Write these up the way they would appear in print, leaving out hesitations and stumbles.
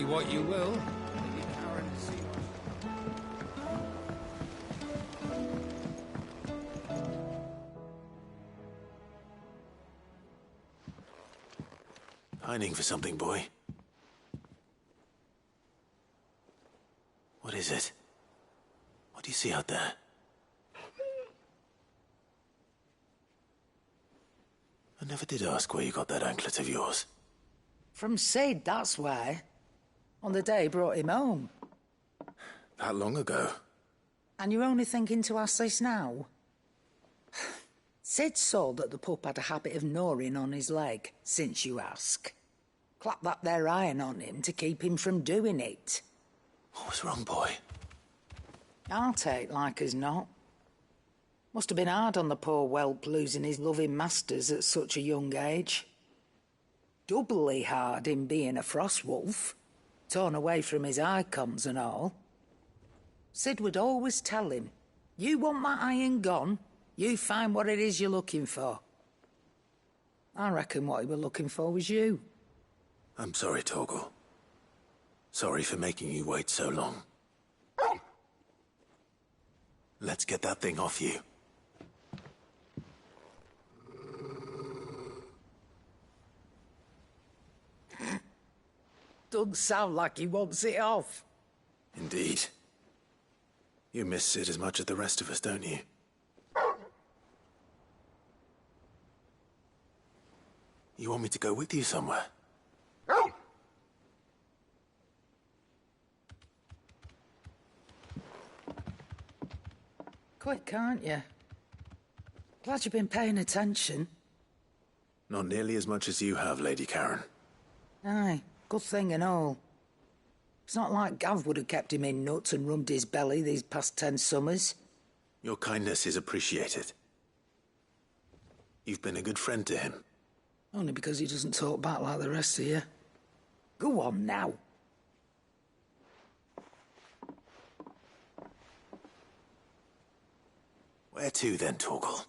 what you will. Pining for something, boy. What is it? What do you see out there? I never did ask where you got that anklet of yours. From Sid, that's why. On the day he brought him home. That long ago? And you're only thinking to ask this now? Sid saw that the pup had a habit of gnawing on his leg, since you ask. Clap that there iron on him to keep him from doing it. What was wrong, boy? I'll take like as not. Must have been hard on the poor whelp losing his loving masters at such a young age. Doubly hard in being a frost wolf, torn away from his icons and all. Sid would always tell him, you want that iron gone, you find what it is you're looking for. I reckon what he were looking for was you. I'm sorry, Torgal. Sorry for making you wait so long. Let's get that thing off you. Doesn't sound like he wants it off. Indeed. You miss Sid as much as the rest of us, don't you? You want me to go with you somewhere? Quick, aren't you? Glad you've been paying attention. Not nearly as much as you have, Lady Karen. Aye, good thing and all. It's not like Gav would have kept him in nuts and rubbed his belly these past 10 summers. Your kindness is appreciated. You've been a good friend to him. Only because he doesn't talk back like the rest of you. Go on now. Where to then, Torgal?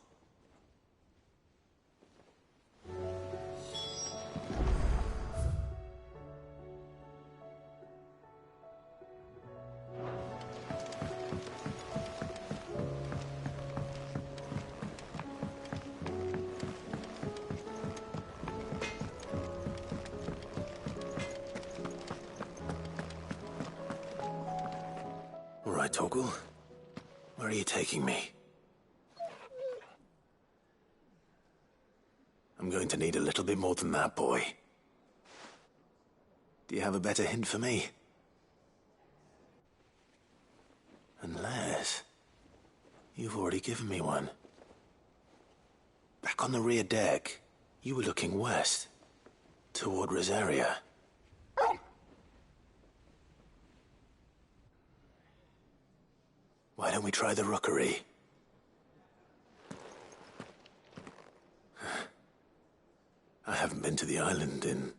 All right, Torgal. Where are you taking me? I'm going to need a little bit more than that, boy. Do you have a better hint for me? Unless... you've already given me one. Back on the rear deck, you were looking west, toward Rosaria. Why don't we try the rookery? I haven't been to the island in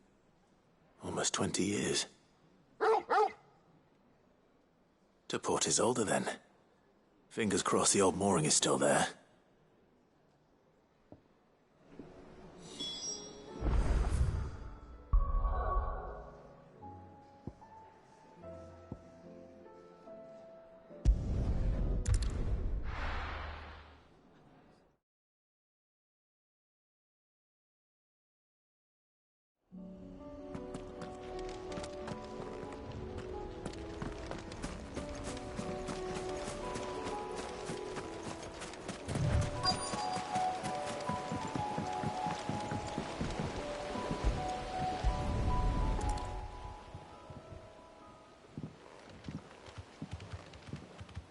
almost 20 years. To Port Isolde, then. Fingers crossed the old mooring is still there.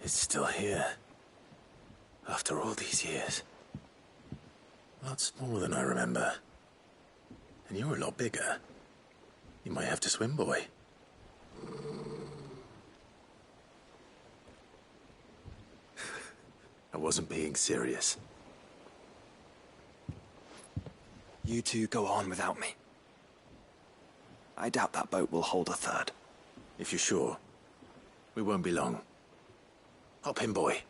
It's still here. After all these years. A lot smaller than I remember. And you're a lot bigger. You might have to swim, boy. I wasn't being serious. You two go on without me. I doubt that boat will hold a third. If you're sure, we won't be long. Hop in, boy.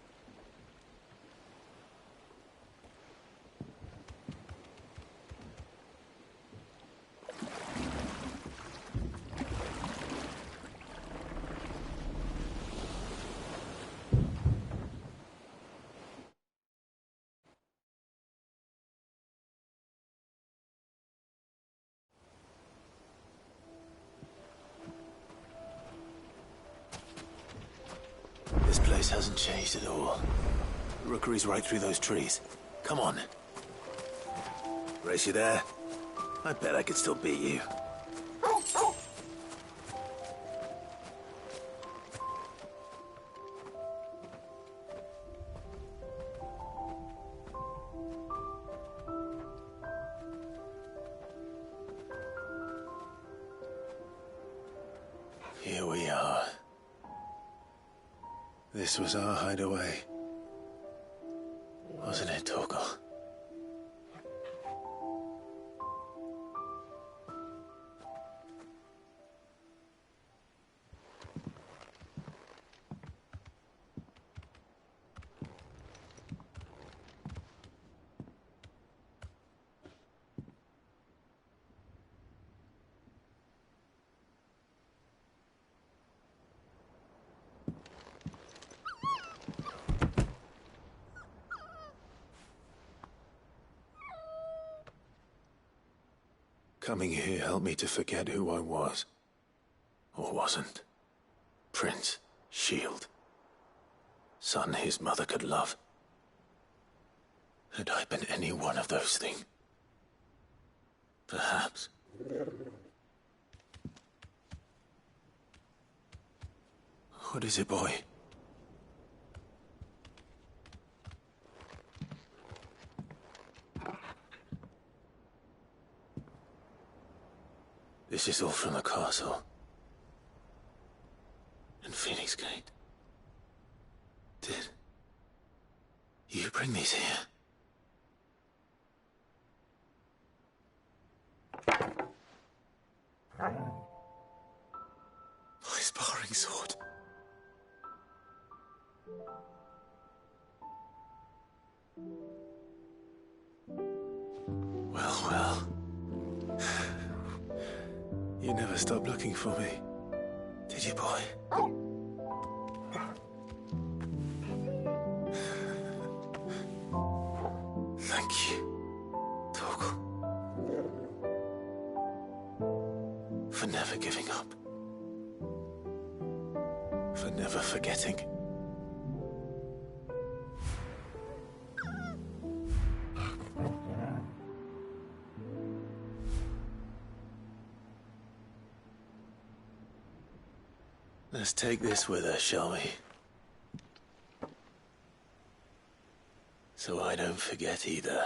place hasn't changed at all. The rookery's right through those trees. Come on. Race, you there? I bet I could still beat you. Here we are. This was our hideaway. Wasn't it, Torgal? Coming here helped me to forget who I was. Or wasn't. Prince, shield. Son his mother could love. Had I been any one of those things? Perhaps. What is it, boy? This is all from the castle. And Phoenix Gate. Did you bring these here? My sparring sword. Well. You never stopped looking for me, did you, boy? Thank you, Torgal. For never giving up. For never forgetting. Let's take this with us, shall we? So I don't forget either.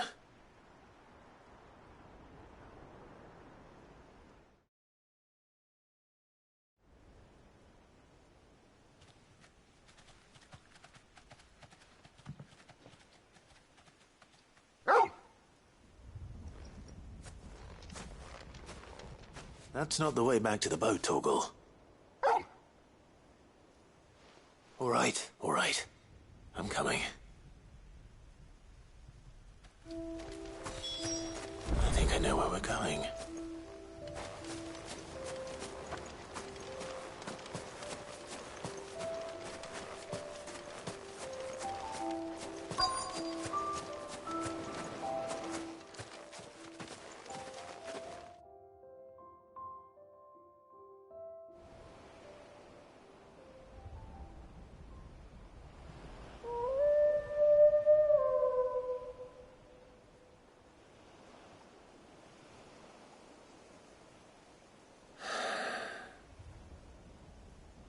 That's not the way back to the boat, Torgal. All right. I'm coming. I think I know where we're going.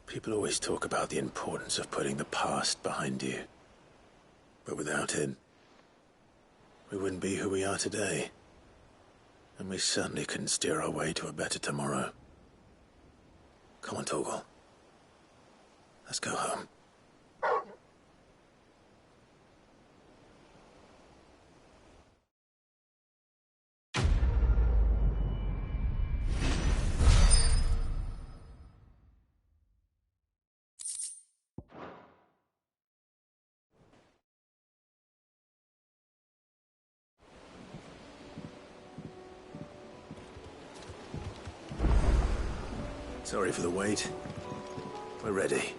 People always talk about the importance of putting the past behind you. But without it, we wouldn't be who we are today. And we certainly couldn't steer our way to a better tomorrow. Come on, Torgal. Let's go home. Sorry for the wait. We're ready.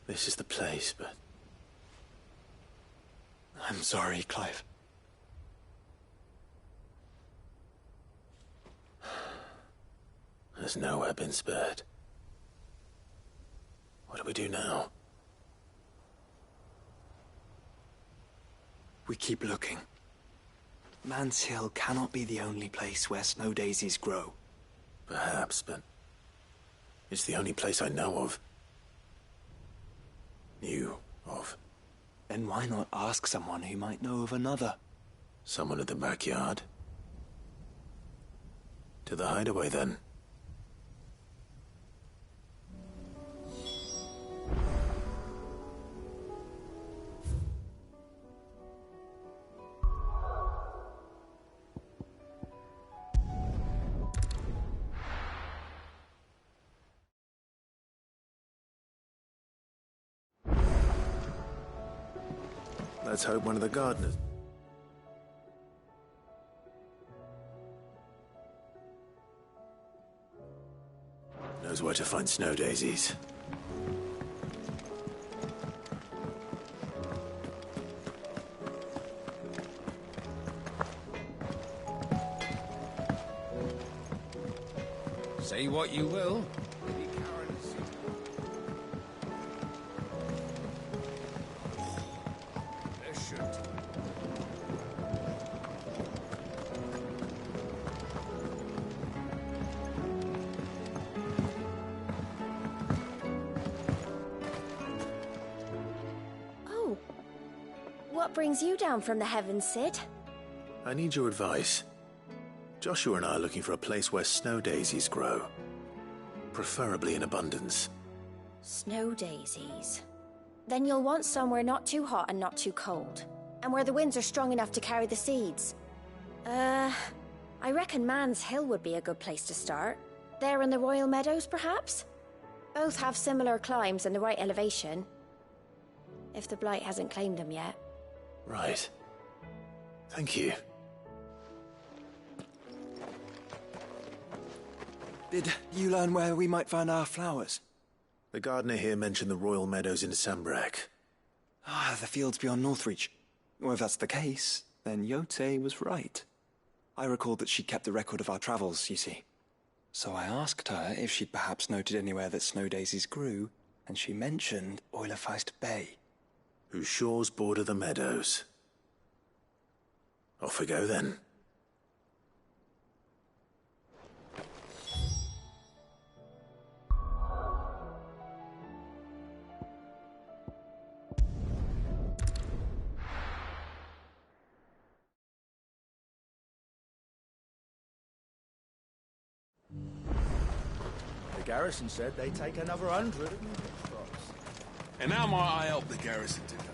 This is the place, but... I'm sorry, Clive. Has nowhere been spared. What do we do now? We keep looking. Man's Hill cannot be the only place where snow daisies grow. Perhaps, but... it's the only place I know of. Knew of. Then why not ask someone who might know of another? Someone at the backyard? To the hideaway, then. Let's hope one of the gardeners... knows where to find snow daisies. Say what you will. What brings you down from the heavens, Sid? I need your advice. Joshua and I are looking for a place where snow daisies grow. Preferably in abundance. Snow daisies. Then you'll want somewhere not too hot and not too cold. And where the winds are strong enough to carry the seeds. I reckon Man's Hill would be a good place to start. There in the Royal Meadows, perhaps? Both have similar climbs and the right elevation. If the Blight hasn't claimed them yet. Right. Thank you. Did you learn where we might find our flowers? The gardener here mentioned the Royal Meadows in Sambrek. The fields beyond Northreach. Well, if that's the case, then Yote was right. I recalled that she kept the record of our travels, you see. So I asked her if she'd perhaps noted anywhere that snow daisies grew, and she mentioned Oilefeist Bay. Whose shores border the meadows. Off we go, then. garrison said they take another 100. And how might I help the garrison today?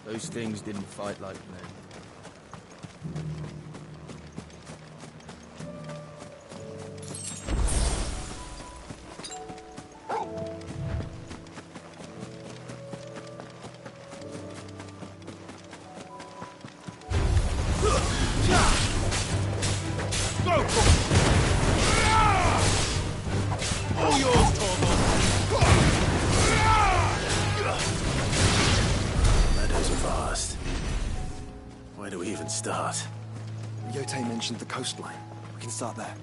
Those things didn't fight like men. All yours, Torvald! Meadows are vast. Where do we even start? Yotei mentioned the coastline. We can start there.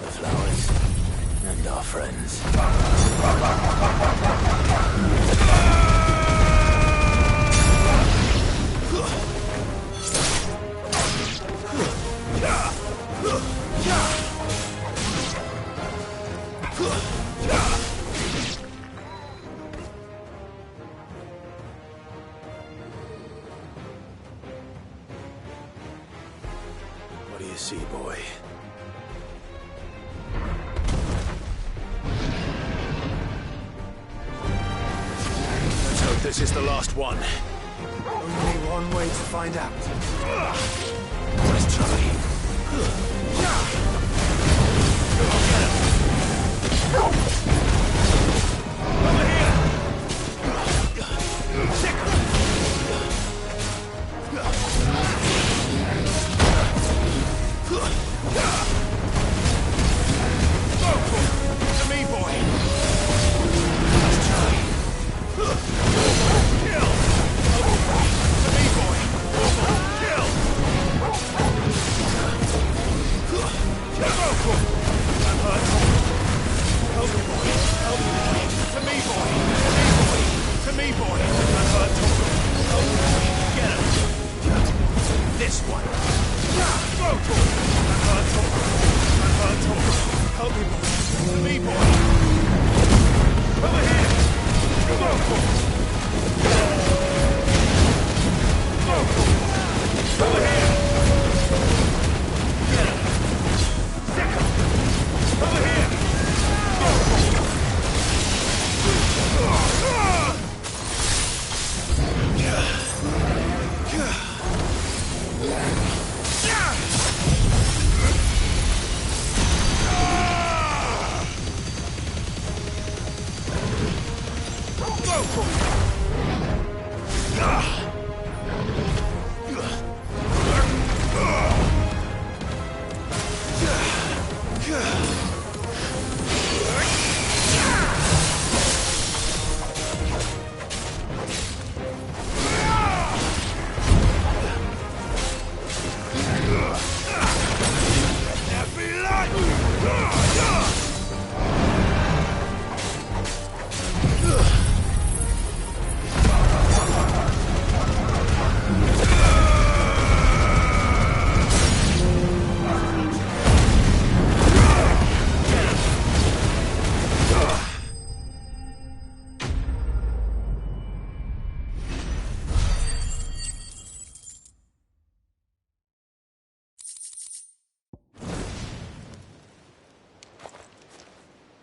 The flowers and our friends. What do you see, boy? Let's hope this is the last one. Only one way to find out. Let's try. To me, boy. Let's try. Kill. To me, boy. Kill. I'm hurt. Help me, boy. Help me, boy. To me, boy. To me, boy. I'm hurt. Help me, boy. Get him. This one. I'm hurt. Help me, boy. To me, boy. Over here. Over here. Get him. Stick him. Over here.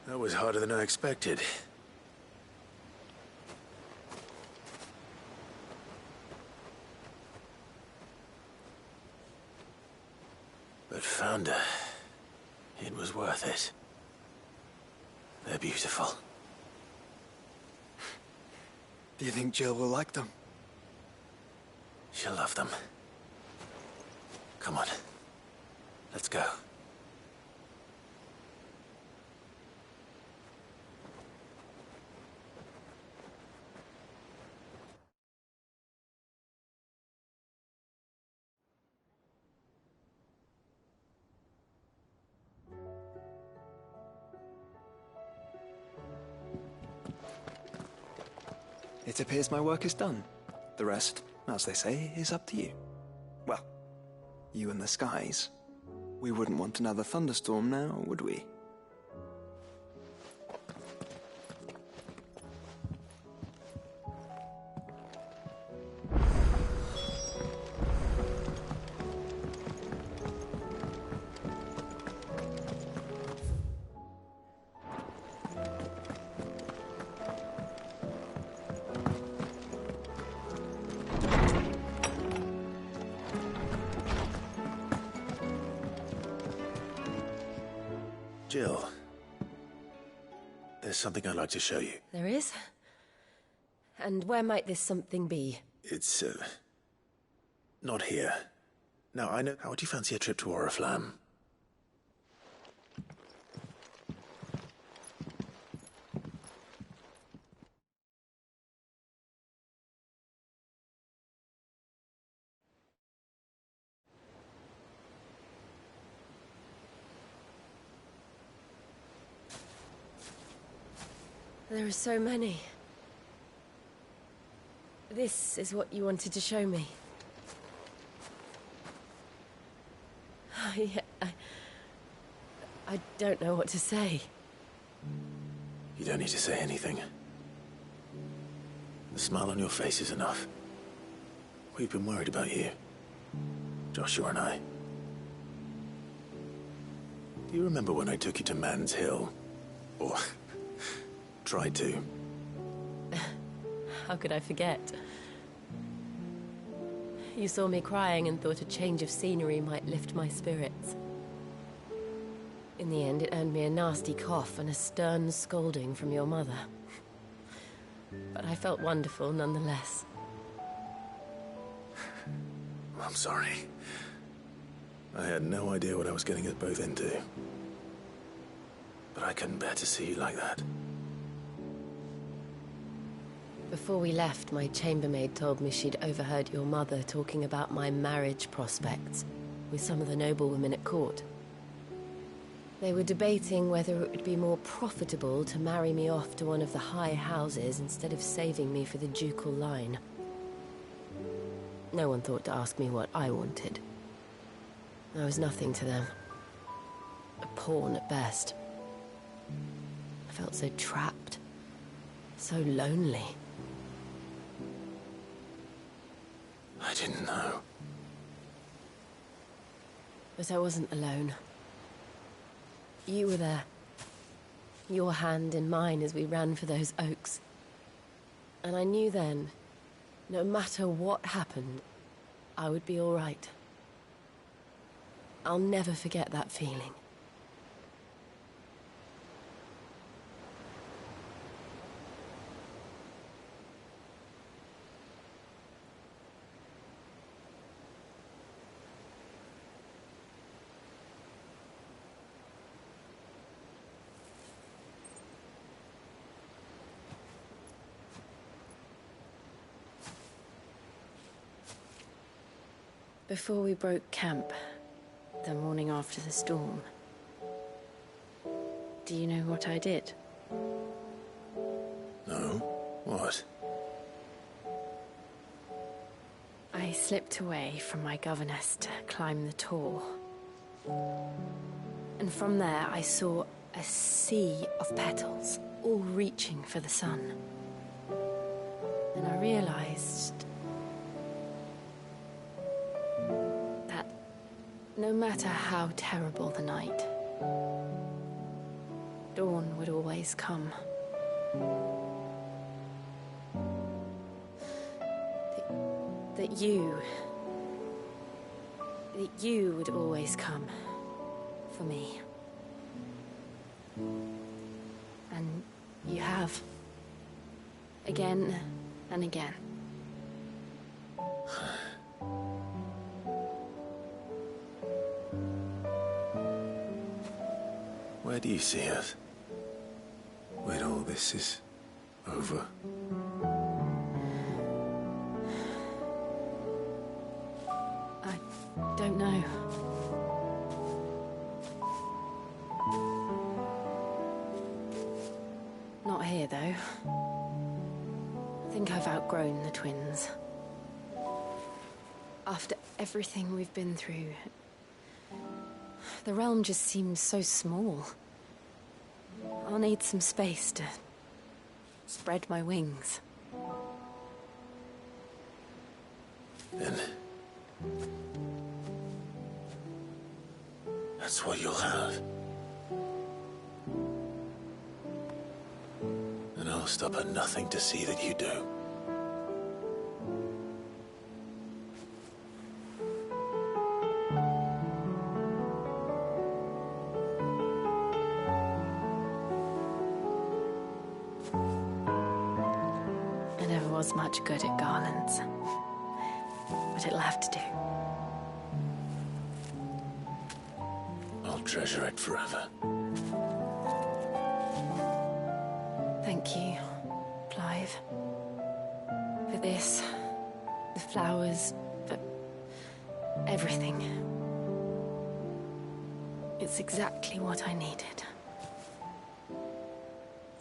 That was harder than I expected. But Founder, it was worth it. They're beautiful. Do you think Jill will like them? She'll love them. Come on. Let's go. It appears my work is done. The rest, as they say, is up to you. Well, you and the skies. We wouldn't want another thunderstorm now, would we? Jill, there's something I'd like to show you. There is? And where might this something be? It's, not here. Now, I know... How would you fancy a trip to Oriflamme? There are so many. This is what you wanted to show me. I don't know what to say. You don't need to say anything. The smile on your face is enough. We've been worried about you. Joshua and I. Do you remember when I took you to Man's Hill? Or... tried to. How could I forget? You saw me crying and thought a change of scenery might lift my spirits. In the end, it earned me a nasty cough and a stern scolding from your mother. But I felt wonderful nonetheless. I'm sorry. I had no idea what I was getting us both into. But I couldn't bear to see you like that. Before we left, my chambermaid told me she'd overheard your mother talking about my marriage prospects with some of the noblewomen at court. They were debating whether it would be more profitable to marry me off to one of the high houses instead of saving me for the ducal line. No one thought to ask me what I wanted. I was nothing to them. A pawn at best. I felt so trapped, so lonely. I didn't know. But I wasn't alone. You were there. Your hand in mine as we ran for those oaks. And I knew then, no matter what happened, I would be all right. I'll never forget that feeling. Before we broke camp, the morning after the storm, do you know what I did? No? What? I slipped away from my governess to climb the tor. And from there I saw a sea of petals, all reaching for the sun. And I realized that no matter how terrible the night, dawn would always come. That you would always come for me. And you have. Again And again. Where do you see us? When all this is over? I don't know. Not here, though. I think I've outgrown the twins. After everything we've been through, the realm just seems so small. I'll need some space to spread my wings. Then that's what you'll have. And I'll stop at nothing to see that you do. I never was much good at garlands, but it'll have to do. I'll treasure it forever. Thank you, Clive. For this, the flowers, for everything. It's exactly what I needed.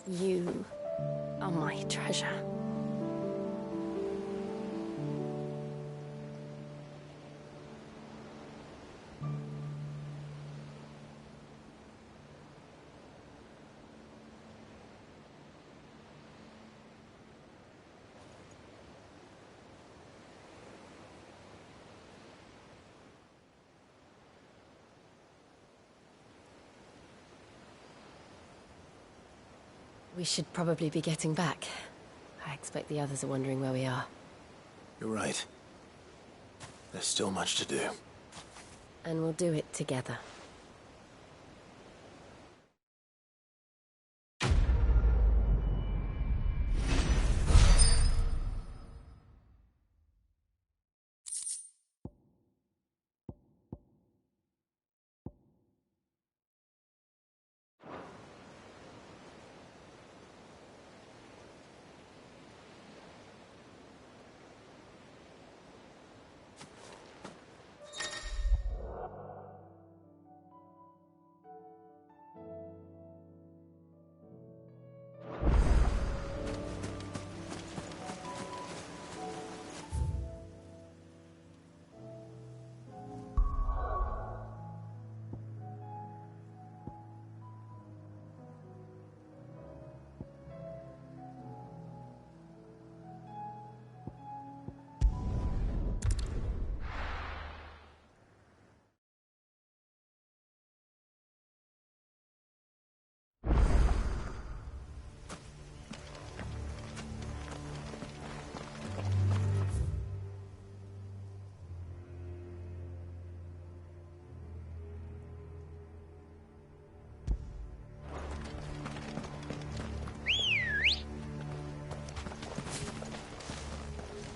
You are my treasure. We should probably be getting back. I expect the others are wondering where we are. You're right. There's still much to do. And we'll do it together.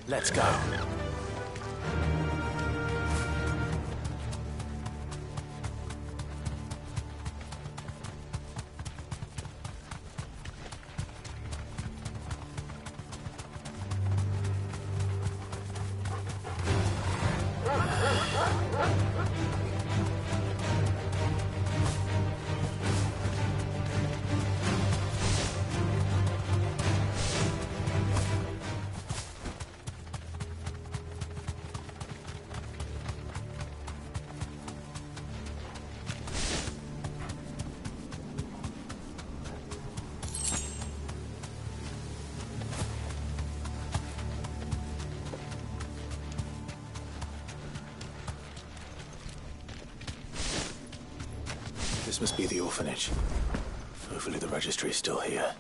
Let's go. This must be the orphanage. Hopefully the registry is still here.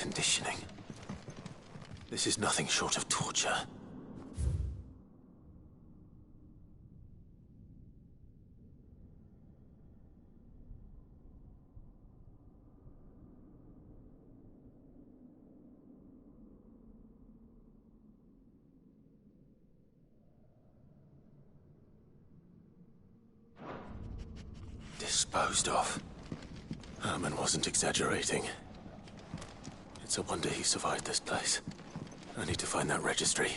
conditioning. This is nothing short of torture. Disposed of. Herman wasn't exaggerating. It's a wonder he survived this place. I need to find that registry.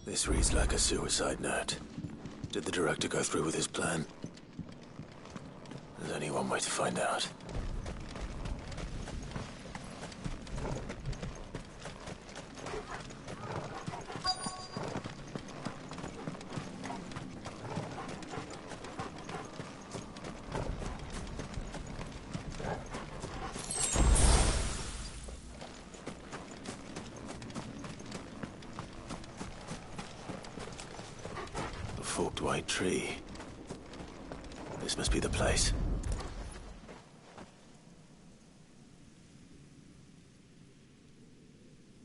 This reads like a suicide note. Did the director go through with his plan? There's only one way to find out. Forked white tree. This must be the place.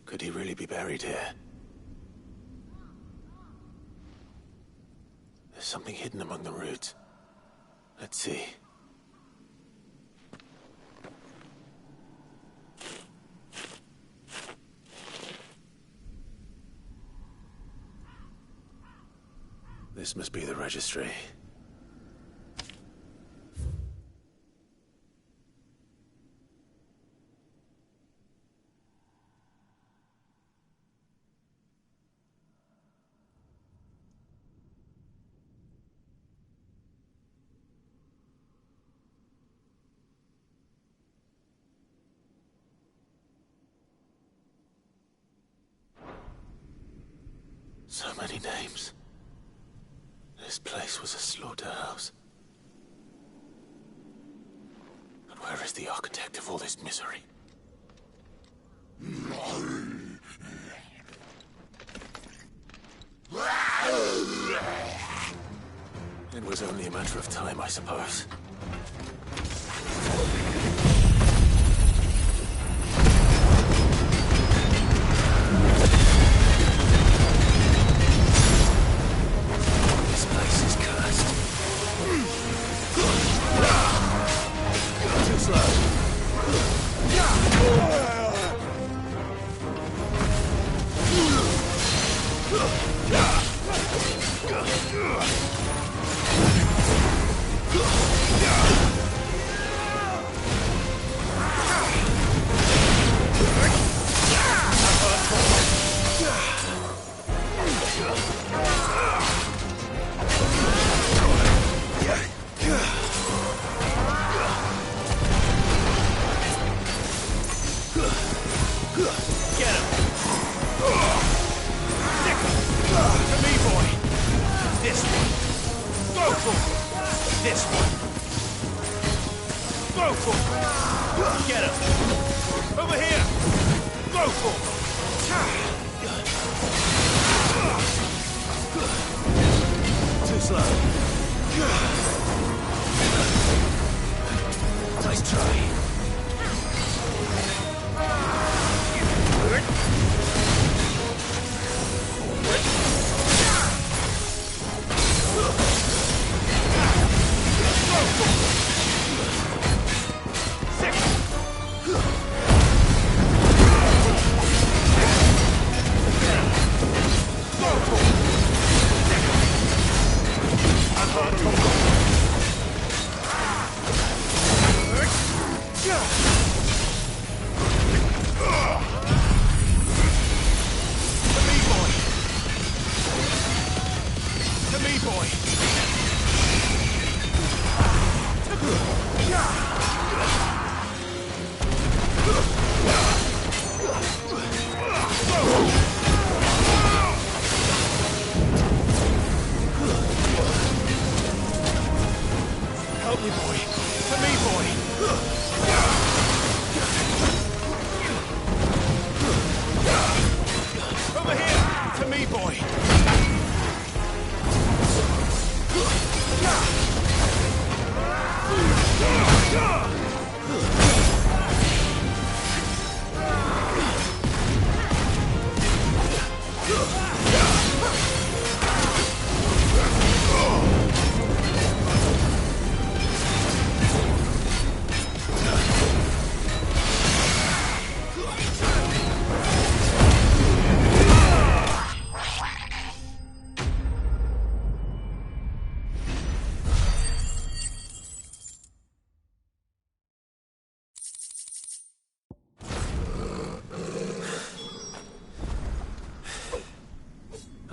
Could he really be buried here? There's something hidden among the roots. Let's see. This must be the registry. So many names. This place was a slaughterhouse. And where is the architect of all this misery? It was only a matter of time, I suppose.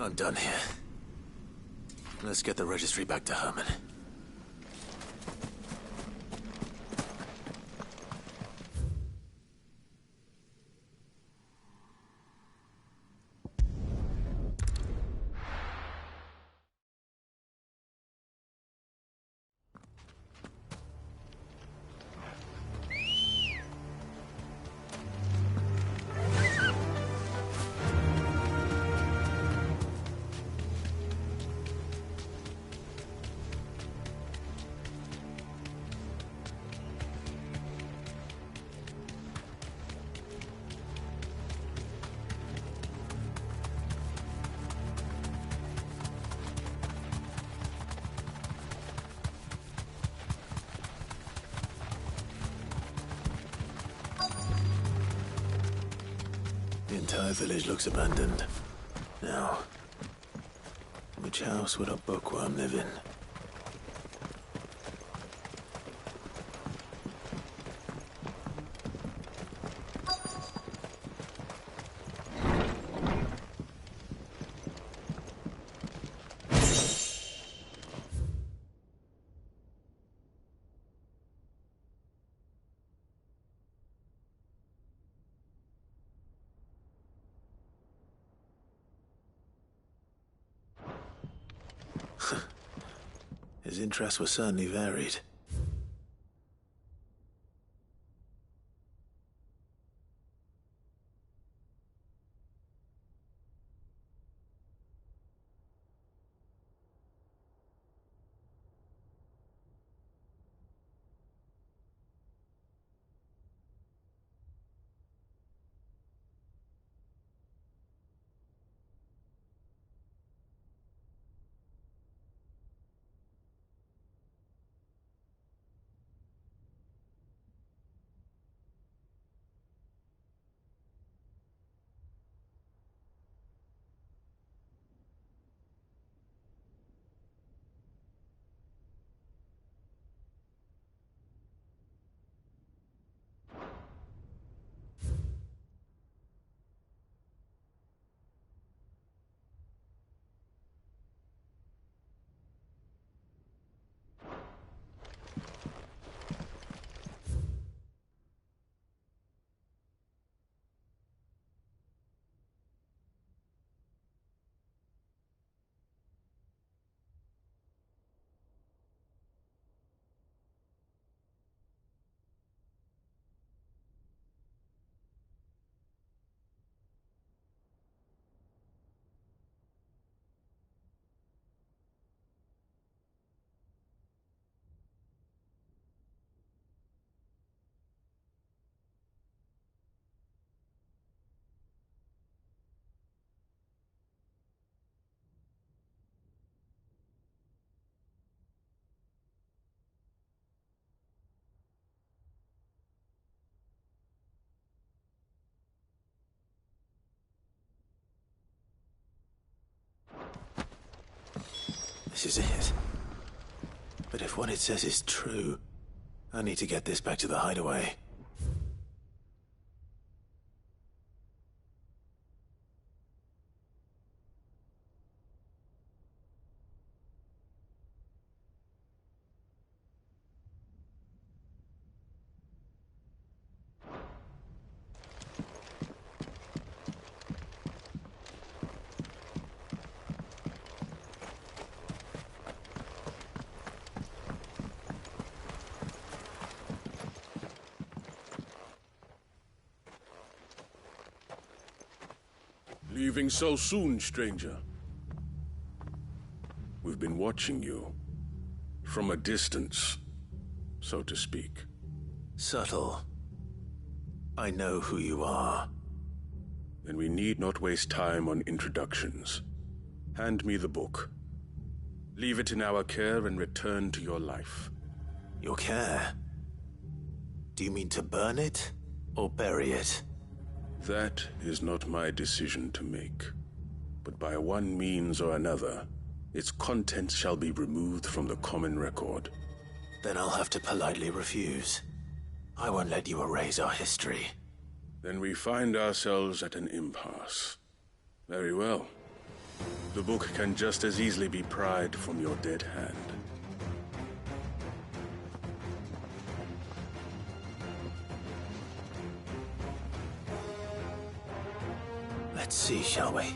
I'm done here. Let's get the registry back to Herman. The entire village looks abandoned. Now, which house would a bookworm live in? His interests were certainly varied. This is it. But if what it says is true, I need to get this back to the hideaway. Leaving so soon, stranger? We've been watching you. From a distance, so to speak. Subtle. I know who you are. Then we need not waste time on introductions. Hand me the book. Leave it in our care and return to your life. Your care? Do you mean to burn it, or bury it? That is not my decision to make. But by one means or another, its contents shall be removed from the common record. Then I'll have to politely refuse. I won't let you erase our history. Then we find ourselves at an impasse. Very well. The book can just as easily be pried from your dead hand. Let's see, shall we?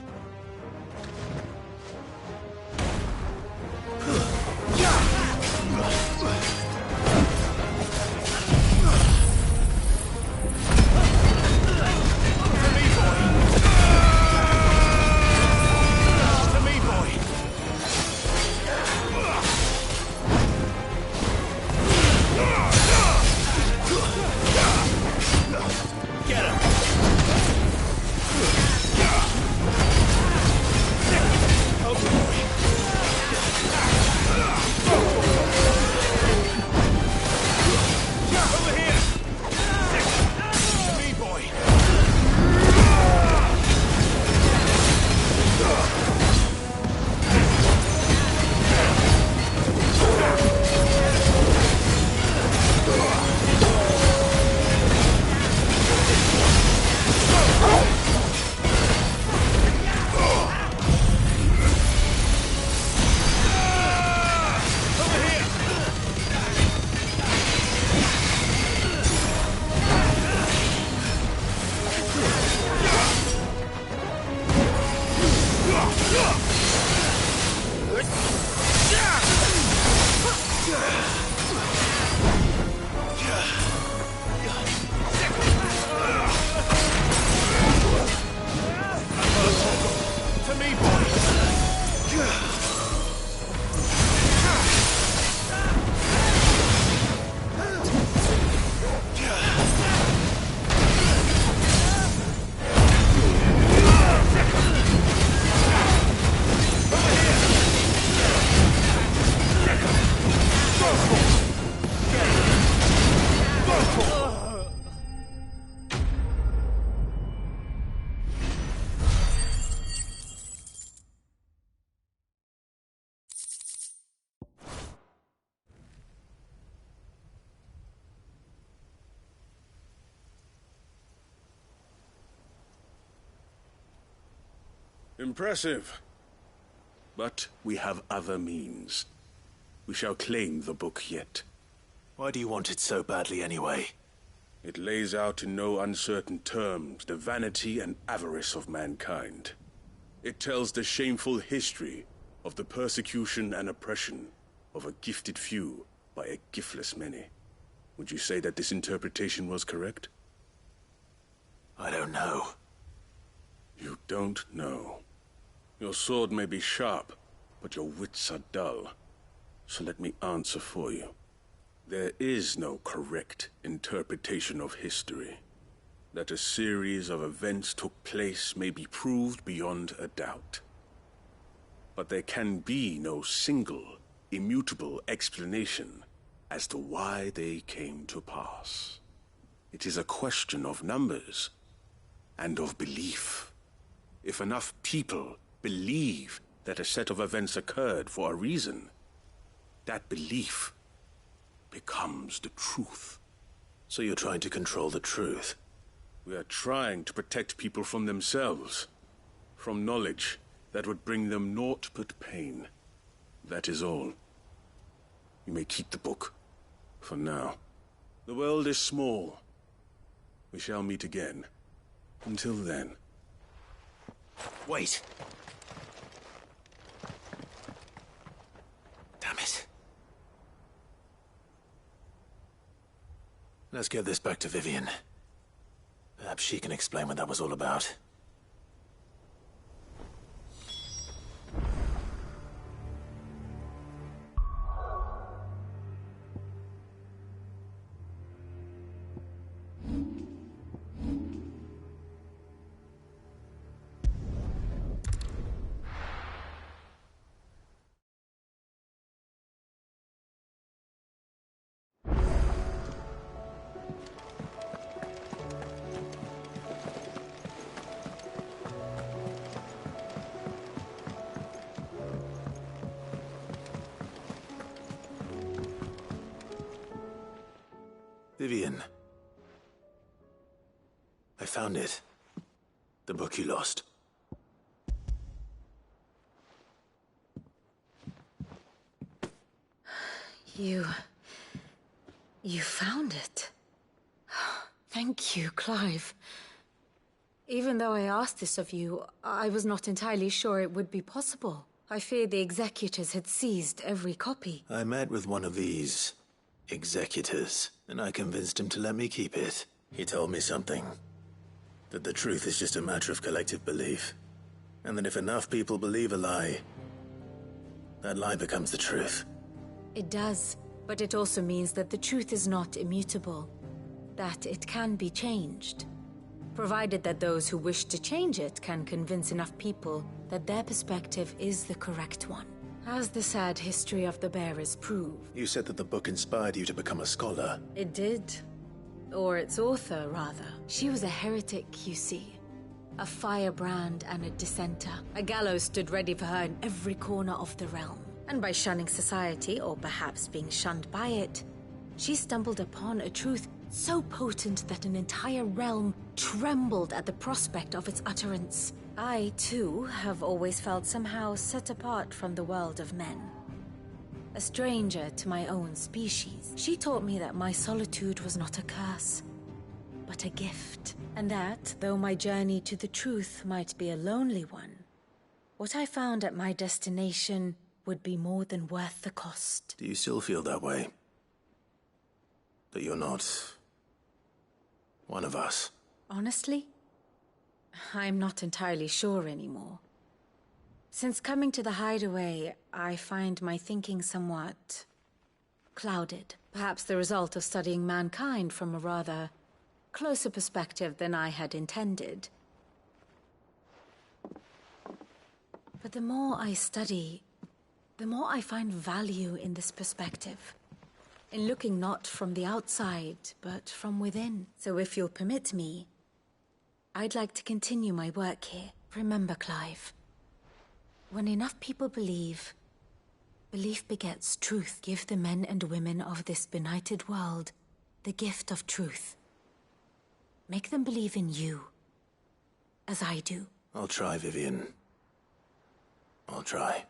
Impressive. But we have other means. We shall claim the book yet. Why do you want it so badly anyway? It lays out in no uncertain terms the vanity and avarice of mankind. It tells the shameful history of the persecution and oppression of a gifted few by a giftless many. Would you say that this interpretation was correct? I don't know. You don't know. Your sword may be sharp, but your wits are dull. So let me answer for you. There is no correct interpretation of history. That a series of events took place may be proved beyond a doubt. But there can be no single, immutable explanation as to why they came to pass. It is a question of numbers and of belief. If enough people believe that a set of events occurred for a reason, that belief becomes the truth. So you're trying to control the truth? We are trying to protect people from themselves, from knowledge that would bring them naught but pain. That is all. You may keep the book, for now. The world is small. We shall meet again. Until then. Wait! Damn it. Let's get this back to Vivian. Perhaps she can explain what that was all about. Vivian. I found it. The book you lost. You found it. Thank you, Clive. Even though I asked this of you, I was not entirely sure it would be possible. I feared the executors had seized every copy. I met with one of these executors, and I convinced him to let me keep it. He told me something. That the truth is just a matter of collective belief. And that if enough people believe a lie, that lie becomes the truth. It does, but it also means that the truth is not immutable. That it can be changed. Provided that those who wish to change it can convince enough people that their perspective is the correct one. As the sad history of the bearers prove. You said that the book inspired you to become a scholar. It did. Or its author, rather. She was a heretic, you see. A firebrand and a dissenter. A gallows stood ready for her in every corner of the realm. And by shunning society, or perhaps being shunned by it, she stumbled upon a truth so potent that an entire realm trembled at the prospect of its utterance. I, too, have always felt somehow set apart from the world of men. A stranger to my own species. She taught me that my solitude was not a curse, but a gift. And that, though my journey to the truth might be a lonely one, what I found at my destination would be more than worth the cost. Do you still feel that way? That you're not one of us? Honestly, I'm not entirely sure anymore. Since coming to the hideaway, I find my thinking somewhat clouded. Perhaps the result of studying mankind from a rather closer perspective than I had intended. But the more I study, the more I find value in this perspective. In looking not from the outside, but from within. So if you'll permit me, I'd like to continue my work here. Remember, Clive, when enough people believe, belief begets truth. Give the men and women of this benighted world the gift of truth. Make them believe in you, as I do. I'll try, Vivian. I'll try.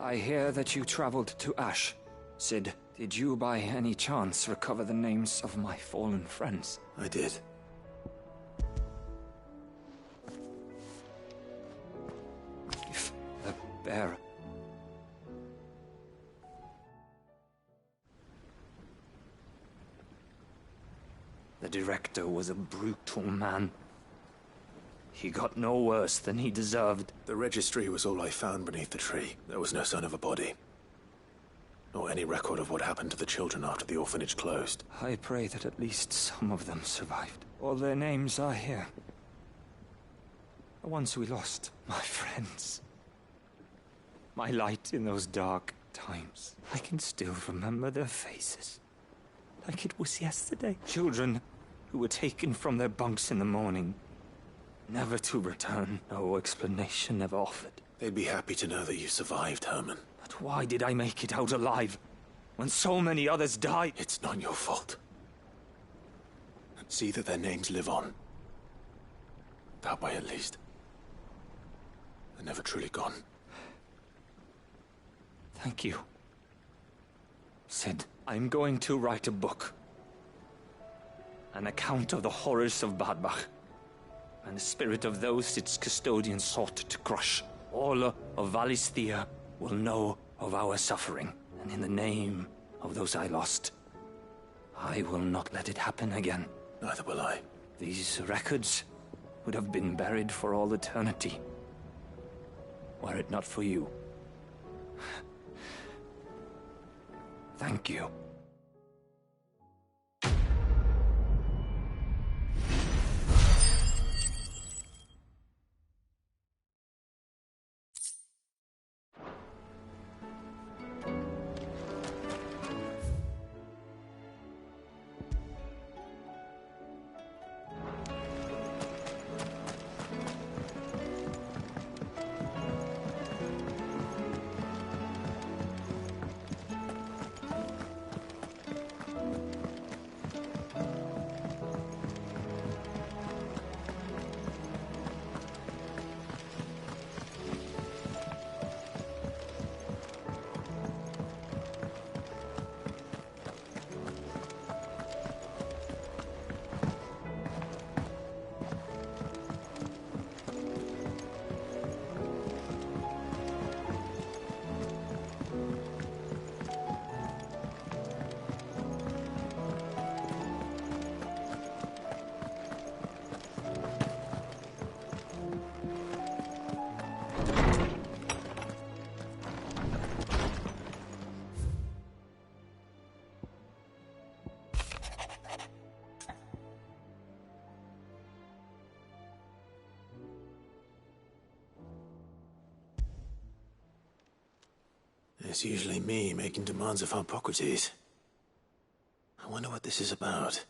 I hear that you traveled to Ash. Sid, did you by any chance recover the names of my fallen friends? I did. If the bear... The director was a brutal man. He got no worse than he deserved. The registry was all I found beneath the tree. There was no sign of a body. Nor any record of what happened to the children after the orphanage closed. I pray that at least some of them survived. All their names are here. The ones we lost, my friends. My light in those dark times. I can still remember their faces. Like it was yesterday. Children who were taken from their bunks in the morning. Never to return. No explanation ever offered. They'd be happy to know that you survived, Herman. But why did I make it out alive? When so many others died? It's not your fault. See that their names live on. That way, at least. They're never truly gone. Thank you. Sid, I'm going to write a book. An account of the horrors of Badbach, and the spirit of those its custodians sought to crush. All of Valisthea will know of our suffering, and in the name of those I lost, I will not let it happen again. Neither will I. These records would have been buried for all eternity, were it not for you. Thank you. It's usually me making demands of Hippocrates. I wonder what this is about.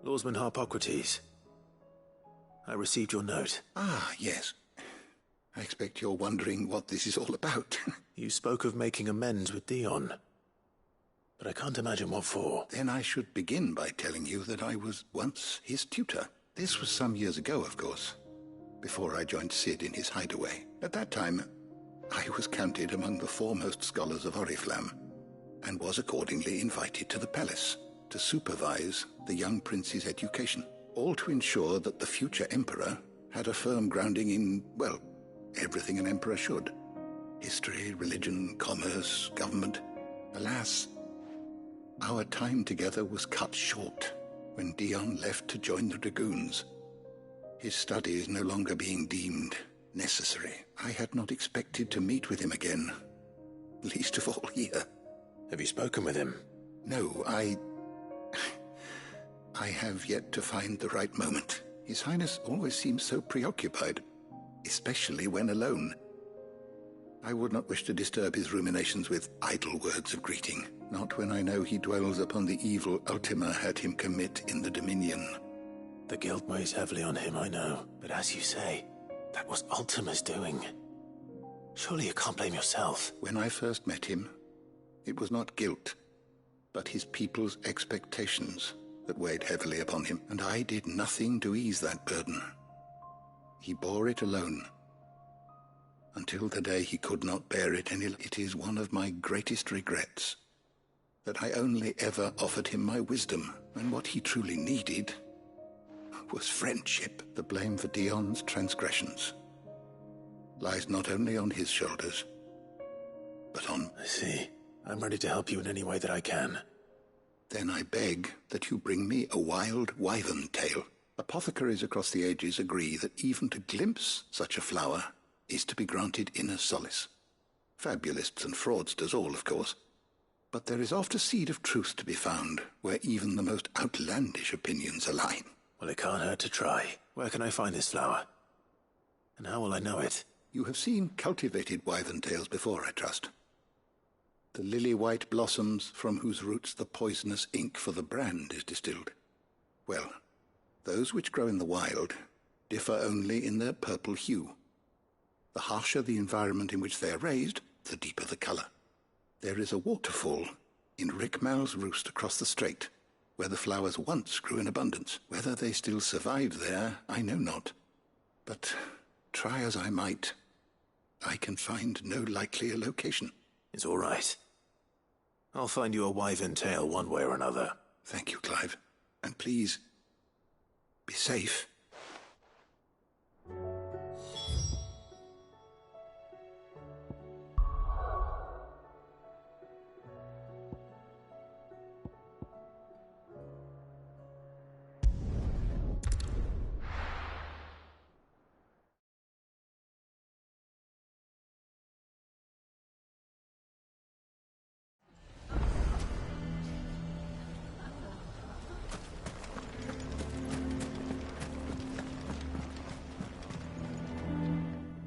Lawsman Hippocrates. I received your note. Ah, yes. I expect you're wondering what this is all about. You spoke of making amends with Dion. But I can't imagine what for. Then I should begin by telling you that I was once his tutor. This was some years ago, of course, before I joined Sid in his hideaway. At that time, I was counted among the foremost scholars of Oriflamme, and was accordingly invited to the palace to supervise the young prince's education, all to ensure that the future emperor had a firm grounding in, well, everything an emperor should. History, religion, commerce, government. Alas, our time together was cut short when Dion left to join the Dragoons. His studies no longer being deemed necessary. I had not expected to meet with him again, least of all here. Have you spoken with him? No, I have yet to find the right moment. His Highness always seems so preoccupied, especially when alone. I would not wish to disturb his ruminations with idle words of greeting, not when I know he dwells upon the evil Ultima had him commit in the Dominion. The guilt weighs heavily on him, I know. But as you say, that was Ultima's doing. Surely you can't blame yourself. When I first met him, it was not guilt, but his people's expectations that weighed heavily upon him, and I did nothing to ease that burden. He bore it alone, until the day he could not bear it any. It is one of my greatest regrets that I only ever offered him my wisdom, and what he truly needed was friendship. The blame for Dion's transgressions lies not only on his shoulders, but on... I see. I'm ready to help you in any way that I can. Then I beg that you bring me a wild wyvern tail. Apothecaries across the ages agree that even to glimpse such a flower is to be granted inner solace. Fabulists and fraudsters all, of course. But there is oft a seed of truth to be found, where even the most outlandish opinions align. Well, it can't hurt to try. Where can I find this flower? And how will I know it? You have seen cultivated wyvern tails before, I trust. The lily-white blossoms from whose roots the poisonous ink for the brand is distilled. Well, those which grow in the wild differ only in their purple hue. The harsher the environment in which they are raised, the deeper the color. There is a waterfall in Rickmal's roost across the strait, where the flowers once grew in abundance. Whether they still survive there, I know not. But try as I might, I can find no likelier location. It's all right. I'll find you a wyvern tail one way or another. Thank you, Clive. And please, be safe.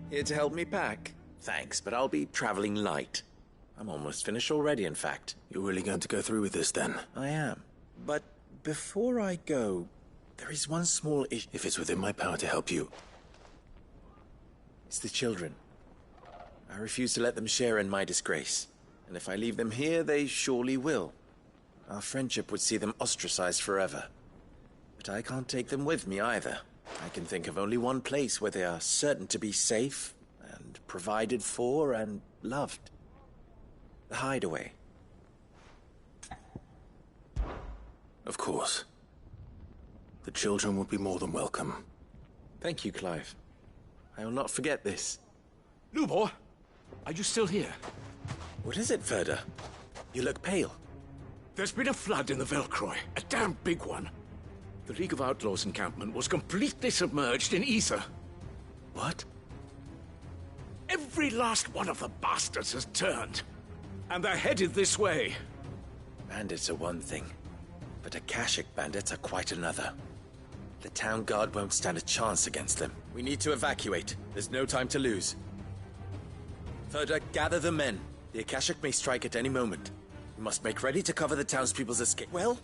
Here to help me pack? Thanks, but I'll be traveling light. I'm almost finished already, in fact. You're really going to go through with this, then? I am. But before I go, there is one small issue. If it's within my power to help you. It's the children. I refuse to let them share in my disgrace. And if I leave them here, they surely will. Our friendship would see them ostracized forever. But I can't take them with me either. I can think of only one place where they are certain to be safe and provided for and loved. The hideaway. Of course. The children would be more than welcome. Thank you, Clive. I will not forget this. Lubor, are you still here? What is it, Ferda? You look pale. There's been a flood in the Velcroy, a damn big one. The League of Outlaws encampment was completely submerged in ether. What? Every last one of the bastards has turned. And they're headed this way. Bandits are one thing, but Akashic bandits are quite another. The town guard won't stand a chance against them. We need to evacuate. There's no time to lose. Ferda, gather the men. The Akashic may strike at any moment. We must make ready to cover the townspeople's escape. Well,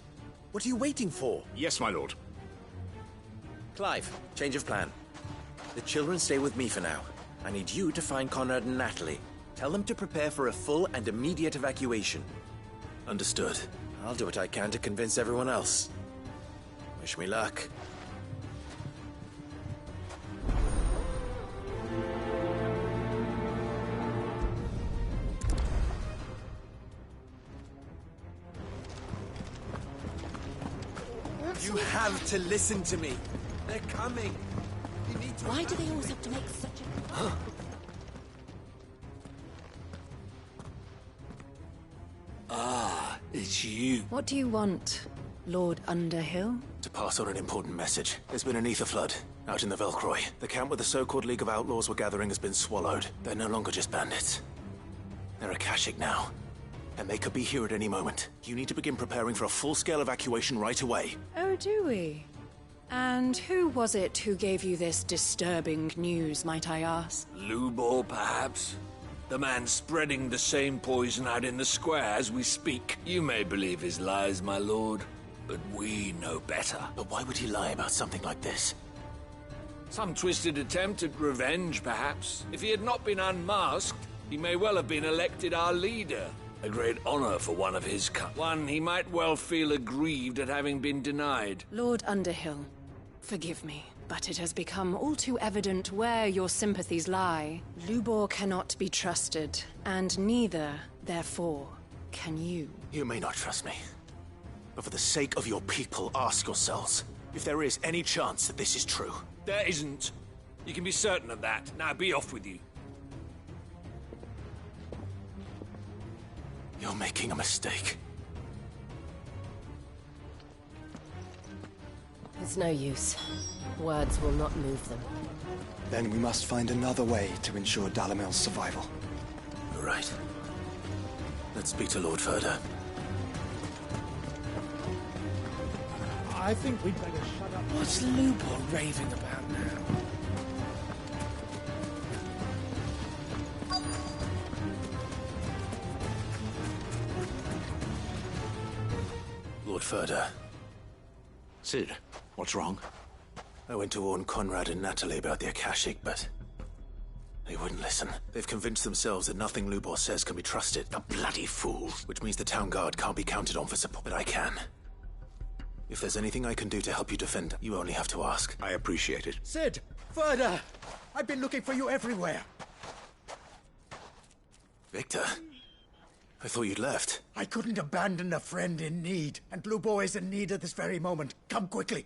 what are you waiting for? Yes, my lord. Clive, change of plan. The children stay with me for now. I need you to find Conrad and Natalie. Tell them to prepare for a full and immediate evacuation. Understood. I'll do what I can to convince everyone else. Wish me luck. You have to listen to me. They're coming. You need to. Why do they always have to make such a... Ah, it's you. What do you want, Lord Underhill? To pass on an important message. There's been an ether flood out in the Velcroy. The camp where the so-called League of Outlaws were gathering has been swallowed. They're no longer just bandits. They're Akashic now. And they could be here at any moment. You need to begin preparing for a full-scale evacuation right away. Oh, do we? And who was it who gave you this disturbing news, might I ask? Lubor, perhaps? The man spreading the same poison out in the square as we speak. You may believe his lies, my lord, but we know better. But why would he lie about something like this? Some twisted attempt at revenge, perhaps. If he had not been unmasked, he may well have been elected our leader. A great honor for one of his kind. One he might well feel aggrieved at having been denied. Lord Underhill, forgive me, but it has become all too evident where your sympathies lie. Lubor cannot be trusted, and neither, therefore, can you. You may not trust me, but for the sake of your people, ask yourselves if there is any chance that this is true. There isn't. You can be certain of that. Now be off with you. You're making a mistake. It's no use. Words will not move them. Then we must find another way to ensure Dalamel's survival. You're right. Let's speak to Lord Furder. I think we'd better shut up. What's Lubor raving about now? Lord Furder. Cid, what's wrong? I went to warn Conrad and Natalie about the Akashic, but they wouldn't listen. They've convinced themselves that nothing Lubor says can be trusted. The bloody fools. Which means the town guard can't be counted on for support, but I can. If there's anything I can do to help you defend, you only have to ask. I appreciate it. Cid! Further! I've been looking for you everywhere. Victor? I thought you'd left. I couldn't abandon a friend in need, and Lubor is in need at this very moment. Come quickly.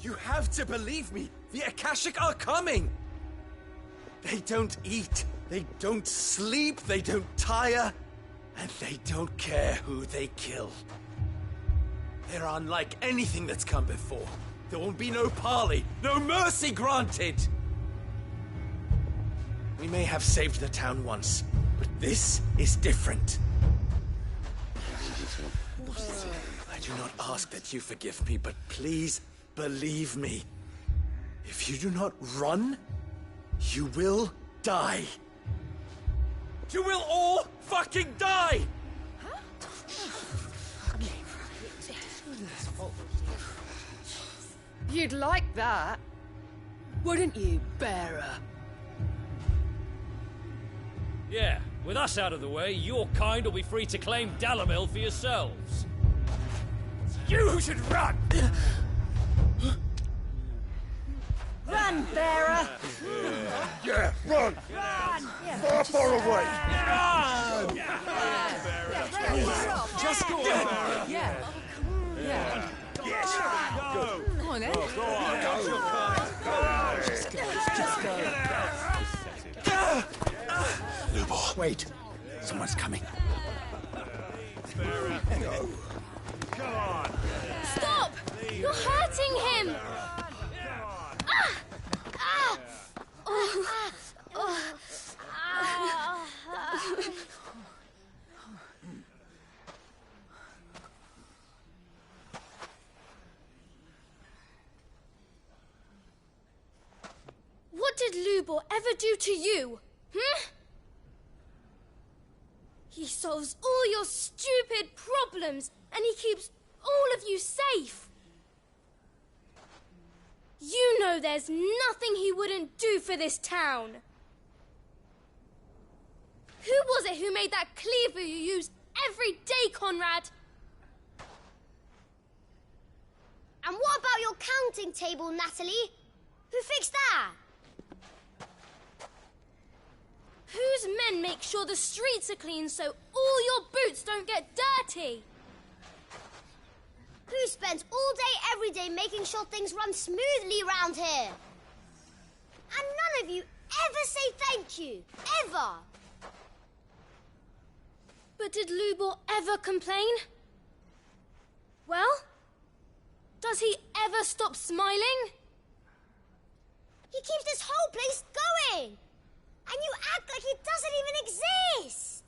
You have to believe me. The Akashic are coming. They don't eat, they don't sleep, they don't tire, and they don't care who they kill. They're unlike anything that's come before. There will be no parley, no mercy granted. We may have saved the town once, but this is different. I do not ask that you forgive me, but please believe me. If you do not run, you will die. You will all fucking die! You'd like that, wouldn't you, bearer? Yeah, with us out of the way, your kind will be free to claim Dalamil for yourselves. You should run! Run, bearer! Yeah, run! Run! Far, far away! Run! Just go on! Yeah. Yeah. Yes! Go! Come on, then. Go on! Go! Just go. Lubor. Wait. Someone's coming. Come on! Stop! You're hurting him! What did Lubor ever do to you? He solves all your stupid problems, and he keeps all of you safe. You know there's nothing he wouldn't do for this town. Who was it who made that cleaver you use every day, Conrad? And what about your counting table, Natalie? Who fixed that? Whose men make sure the streets are clean so all your boots don't get dirty? Who spends all day, every day making sure things run smoothly round here? And none of you ever say thank you. Ever. But did Lubor ever complain? Well, does he ever stop smiling? He keeps this whole place going. And you act like it doesn't even exist.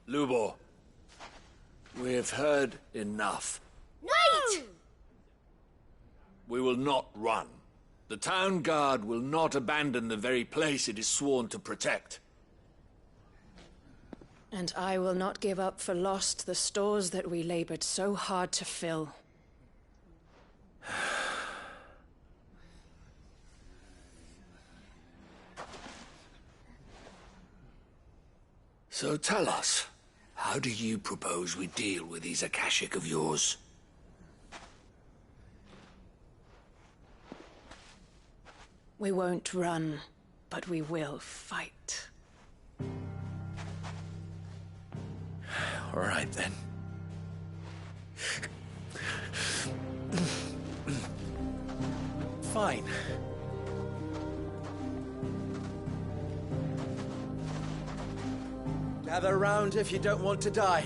Lubor, we have heard enough. Wait! We will not run. The town guard will not abandon the very place it is sworn to protect. And I will not give up for lost the stores that we labored so hard to fill. So tell us, how do you propose we deal with these Akashic of yours? We won't run, but we will fight. All right, then. fine. Gather around if you don't want to die.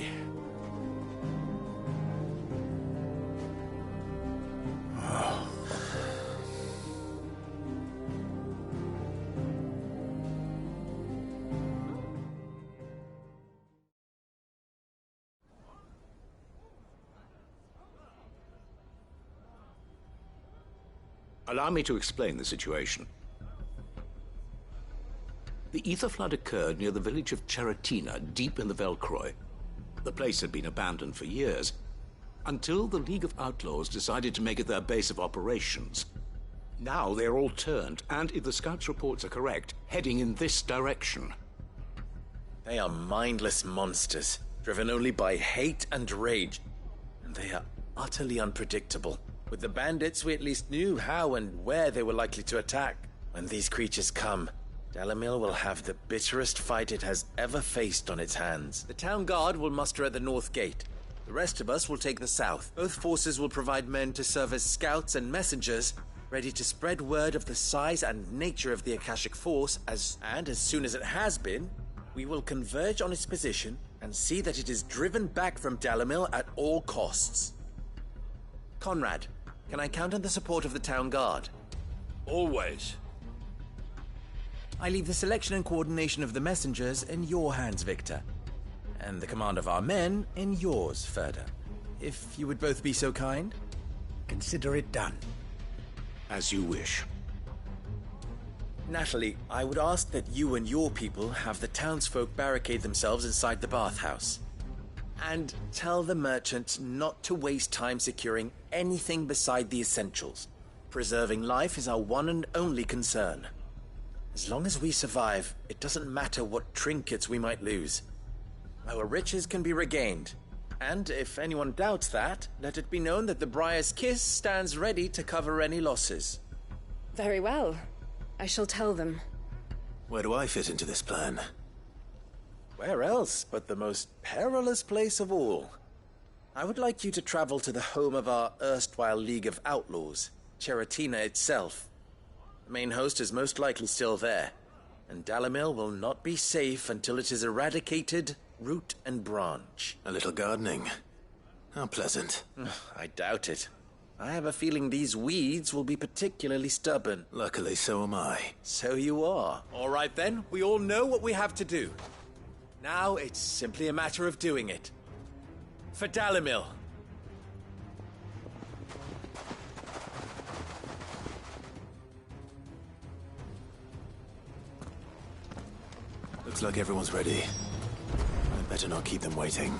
Allow me to explain the situation. The ether flood occurred near the village of Cheratina, deep in the Velcroy. The place had been abandoned for years, until the League of Outlaws decided to make it their base of operations. Now they're all turned, and if the scouts' reports are correct, heading in this direction. They are mindless monsters, driven only by hate and rage. And they are utterly unpredictable. With the bandits, we at least knew how and where they were likely to attack. When these creatures come, Dalamil will have the bitterest fight it has ever faced on its hands. The town guard will muster at the north gate. The rest of us will take the south. Both forces will provide men to serve as scouts and messengers, ready to spread word of the size and nature of the Akashic Force, as soon as it has been, we will converge on its position and see that it is driven back from Dalamil at all costs. Conrad, can I count on the support of the town guard? Always. I leave the selection and coordination of the messengers in your hands, Victor. And the command of our men in yours, Ferda. If you would both be so kind. Consider it done. As you wish. Natalie, I would ask that you and your people have the townsfolk barricade themselves inside the bathhouse. And tell the merchants not to waste time securing anything beside the essentials. Preserving life is our one and only concern. As long as we survive, it doesn't matter what trinkets we might lose. Our riches can be regained. And if anyone doubts that, let it be known that the Briar's Kiss stands ready to cover any losses. Very well. I shall tell them. Where do I fit into this plan? Where else but the most perilous place of all? I would like you to travel to the home of our erstwhile League of Outlaws, Cheratina itself. The main host is most likely still there, and Dalamil will not be safe until it is eradicated, root and branch. A little gardening. How pleasant. I doubt it. I have a feeling these weeds will be particularly stubborn. Luckily, so am I. So you are. All right then, we all know what we have to do. Now it's simply a matter of doing it. For Dalamil. Looks like everyone's ready. I'd better not keep them waiting.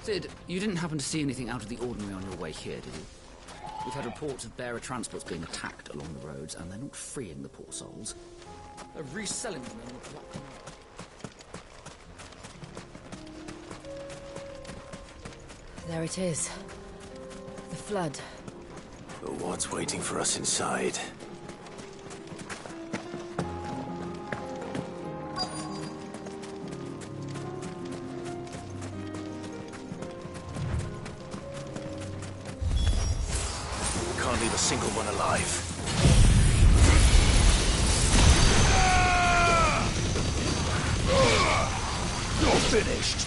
Sid, you didn't happen to see anything out of the ordinary on your way here, did you? We've had reports of bearer transports being attacked along the roads, and they're not freeing the poor souls. They're reselling them in what... There it is. The flood. But what's waiting for us inside? Can't leave a single one alive. You're finished.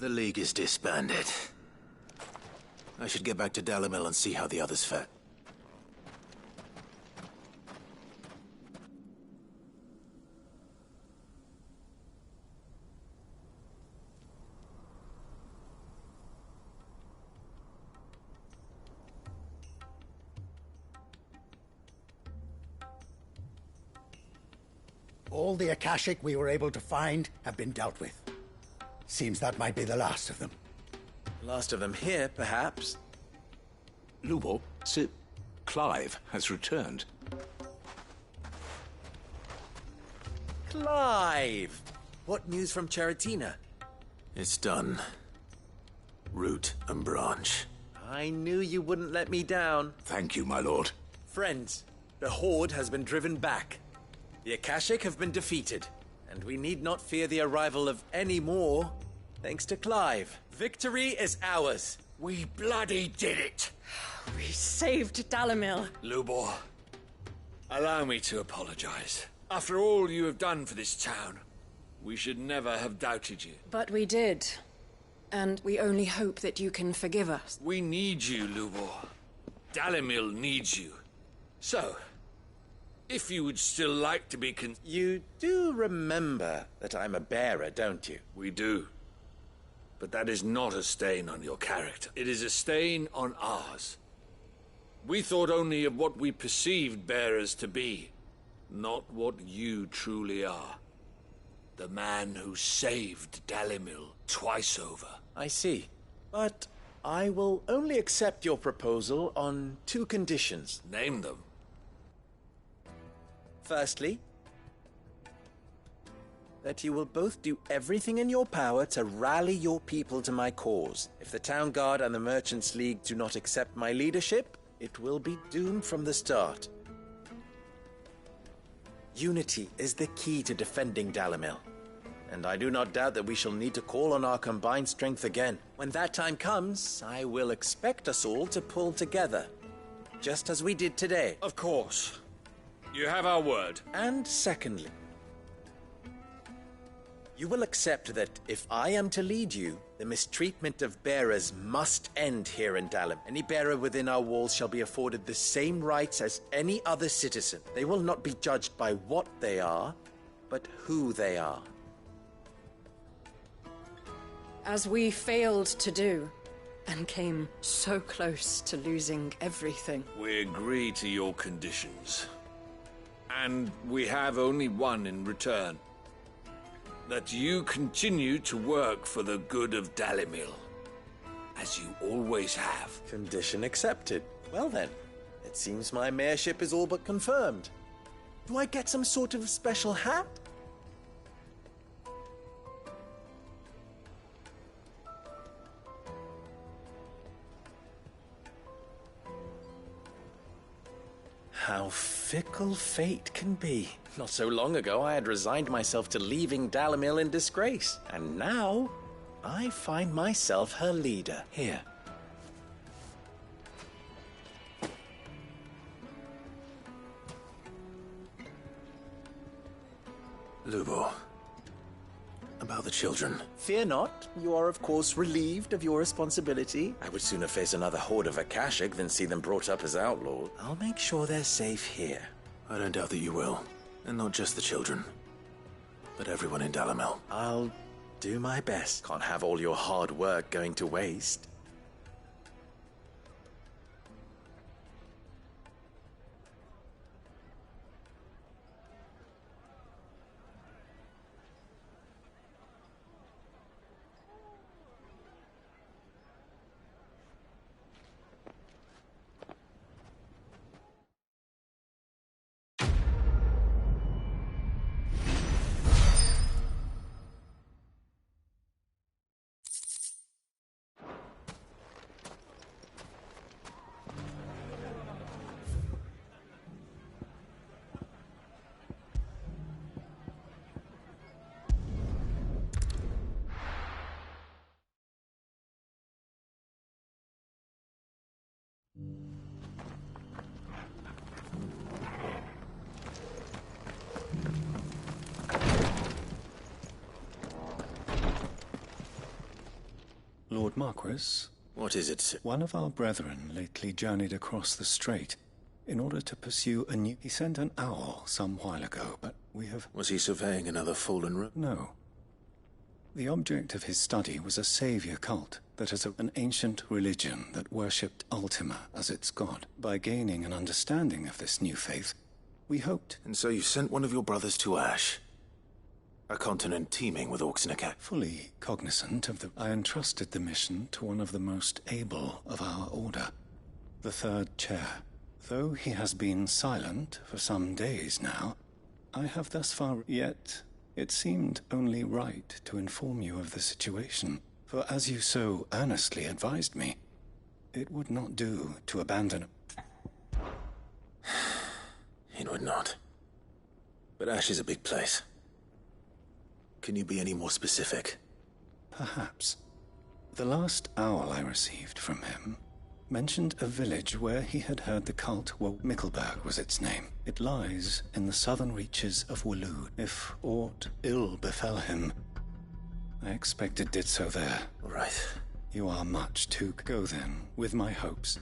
The League is disbanded. I should get back to Dalimil and see how the others fare. All the Akashic we were able to find have been dealt with. Seems that might be the last of them. Last of them here, perhaps. Lubo, Sir Clive has returned. Clive! What news from Charatina? It's done. Root and branch. I knew you wouldn't let me down. Thank you, my lord. Friends, the Horde has been driven back. The Akashic have been defeated, and we need not fear the arrival of any more, thanks to Clive. Victory is ours. We bloody did it! We saved Dalimil. Lubor, allow me to apologize. After all you have done for this town, we should never have doubted you. But we did. And we only hope that you can forgive us. We need you, Lubor. Dalimil needs you. So, if you would still like to be You do remember that I'm a bearer, don't you? We do. But that is not a stain on your character. It is a stain on ours. We thought only of what we perceived bearers to be, not what you truly are. The man who saved Dalimil twice over. I see. But I will only accept your proposal on 2 conditions. Name them. Firstly, that you will both do everything in your power to rally your people to my cause. If the Town Guard and the Merchants League do not accept my leadership, it will be doomed from the start. Unity is the key to defending Dalimil, and I do not doubt that we shall need to call on our combined strength again. When that time comes, I will expect us all to pull together, just as we did today. Of course. You have our word. And secondly, you will accept that if I am to lead you, the mistreatment of bearers must end here in Dalim. Any bearer within our walls shall be afforded the same rights as any other citizen. They will not be judged by what they are, but who they are. As we failed to do, and came so close to losing everything. We agree to your conditions. And we have only one in return. That you continue to work for the good of Dalimil, as you always have. Condition accepted. Well then, it seems my mayorship is all but confirmed. Do I get some sort of special hat? How fickle fate can be. Not so long ago, I had resigned myself to leaving Dalimil in disgrace. And now, I find myself her leader. Here. Lubo, about the children. Fear not. You are, of course, relieved of your responsibility. I would sooner face another horde of Akashic than see them brought up as outlaws. I'll make sure they're safe here. I don't doubt that you will. And not just the children, but everyone in Dalimil. I'll do my best. Can't have all your hard work going to waste. Lord Marquis? What is it? One of our brethren lately journeyed across the strait in order to pursue a new... He sent an owl some while ago, but we have... Was he surveying another fallen room? No. The object of his study was a savior cult that is an ancient religion that worshipped Ultima as its god. By gaining an understanding of this new faith, we hoped... And so you sent one of your brothers to Ash? A continent teeming with orcs and a cat? Fully cognizant of the... I entrusted the mission to one of the most able of our order, the third chair. Though he has been silent for some days now, I have thus far... Yet, it seemed only right to inform you of the situation, for as you so earnestly advised me, it would not do to abandon... It would not. But Ash is a big place. Can you be any more specific? Perhaps. The last owl I received from him mentioned a village where he had heard the cult, well, Mickleburg was its name. It lies in the southern reaches of Waloed. If aught ill befell him, I expect it did so there. Right. You are much to go then, with my hopes.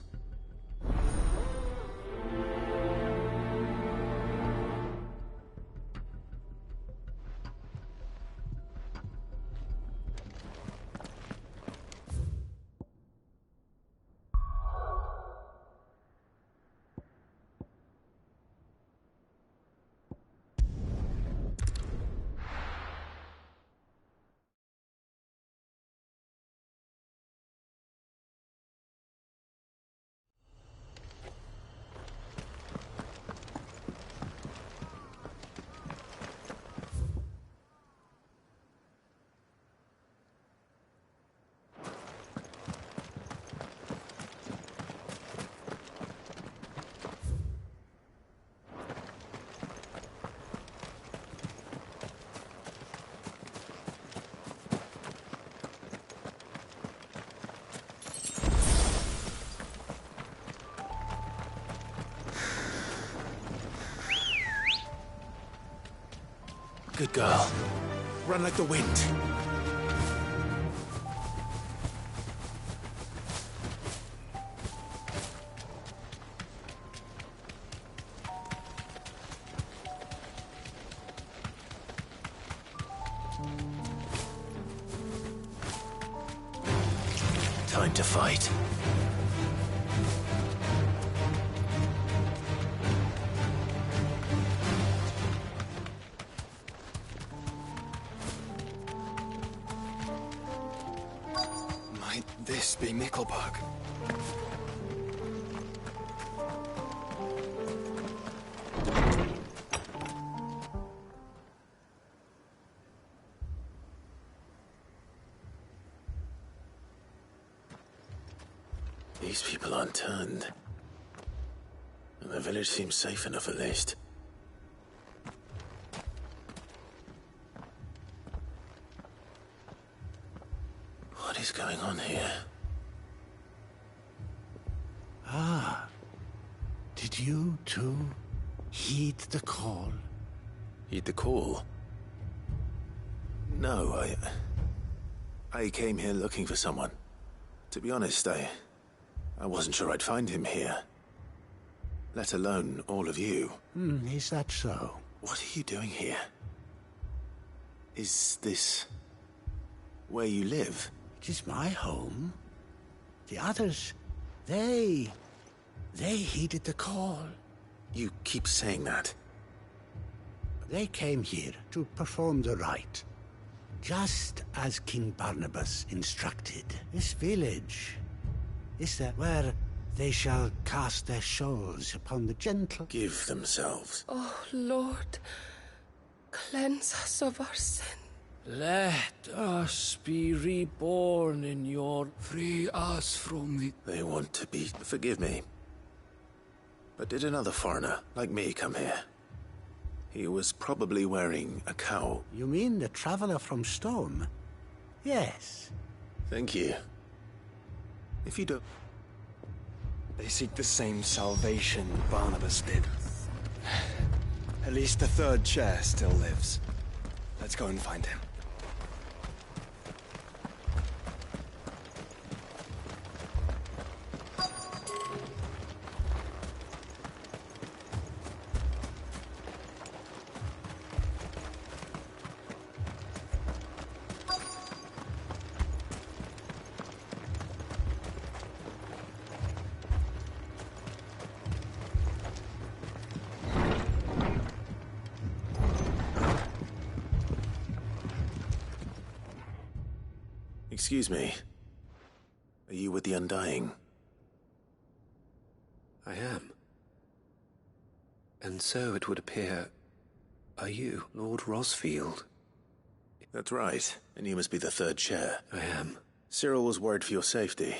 Good girl. Run like the wind. Time to fight. This be Mickleburg. These people aren't turned. And the village seems safe enough at least. What is going on here? Ah. Did you, too, heed the call? Heed the call? No, I came here looking for someone. To be honest, I wasn't sure I'd find him here. Let alone all of you. Is that so? What are you doing here? Is this where you live? It is my home. The others, they heeded the call. You keep saying that. They came here to perform the rite, just as King Barnabas instructed. This village is where they shall cast their souls upon the gentle... Give themselves. Oh, Lord, cleanse us of our sin. Let us be reborn in your... Free us from the... They want to be... Forgive me. But did another foreigner, like me, come here? He was probably wearing a cowl. You mean the traveler from Storm? Yes. Thank you. If you don't... They seek the same salvation Barnabas did. At least the third chair still lives. Let's go and find him. Excuse me. Are you with the Undying? I am. And so it would appear, are you, Lord Rosfield? That's right, and you must be the third chair. I am. Cyril was worried for your safety.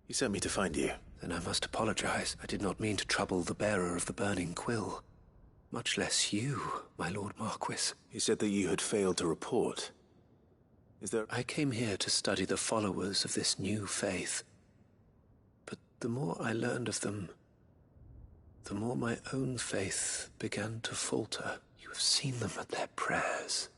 He sent me to find you. Then I must apologize. I did not mean to trouble the bearer of the burning quill. Much less you, my Lord Marquis. He said that you had failed to report. Is there... I came here to study the followers of this new faith. But the more I learned of them, the more my own faith began to falter. You have seen them at their prayers.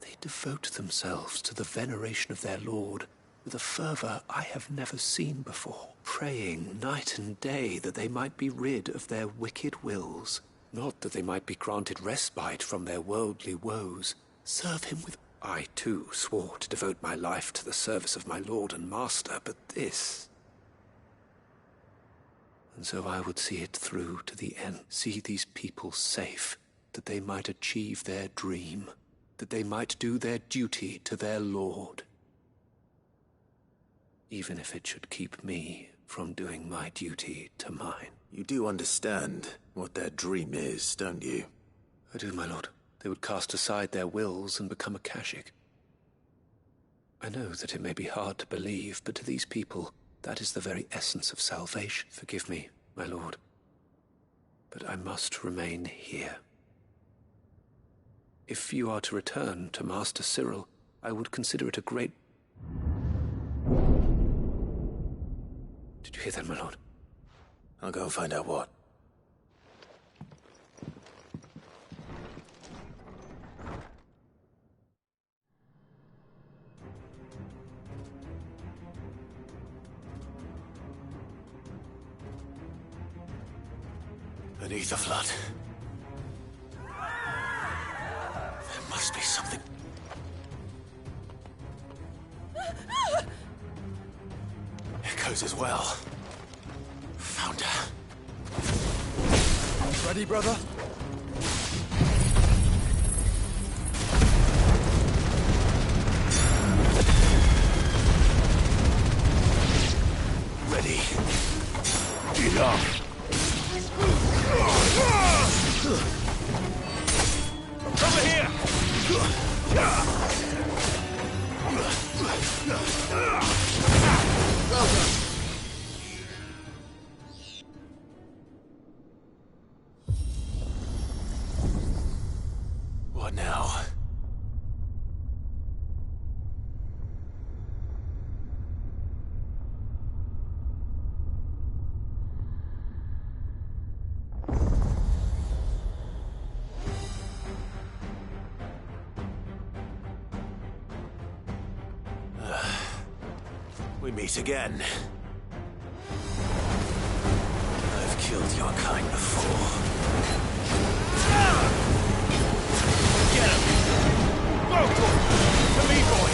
They devote themselves to the veneration of their Lord with a fervor I have never seen before, praying night and day that they might be rid of their wicked wills, not that they might be granted respite from their worldly woes. Serve him with... I, too, swore to devote my life to the service of my Lord and Master, but this... And so I would see it through to the end, see these people safe, that they might achieve their dream, that they might do their duty to their Lord. Even if it should keep me from doing my duty to mine. You do understand what their dream is, don't you? I do, my lord. They would cast aside their wills and become a Kashik. I know that it may be hard to believe, but to these people, that is the very essence of salvation. Forgive me, my lord, but I must remain here. If you are to return to Master Cyril, I would consider it a great... Did you hear that, my lord? I'll go and find out what. Beneath the flood. There must be something. Echoes as well. Found her. Ready, brother? Ready. Get up. Over here! Well done. What now? We meet again. I've killed your kind before. Get him! Go for it! To me, boy!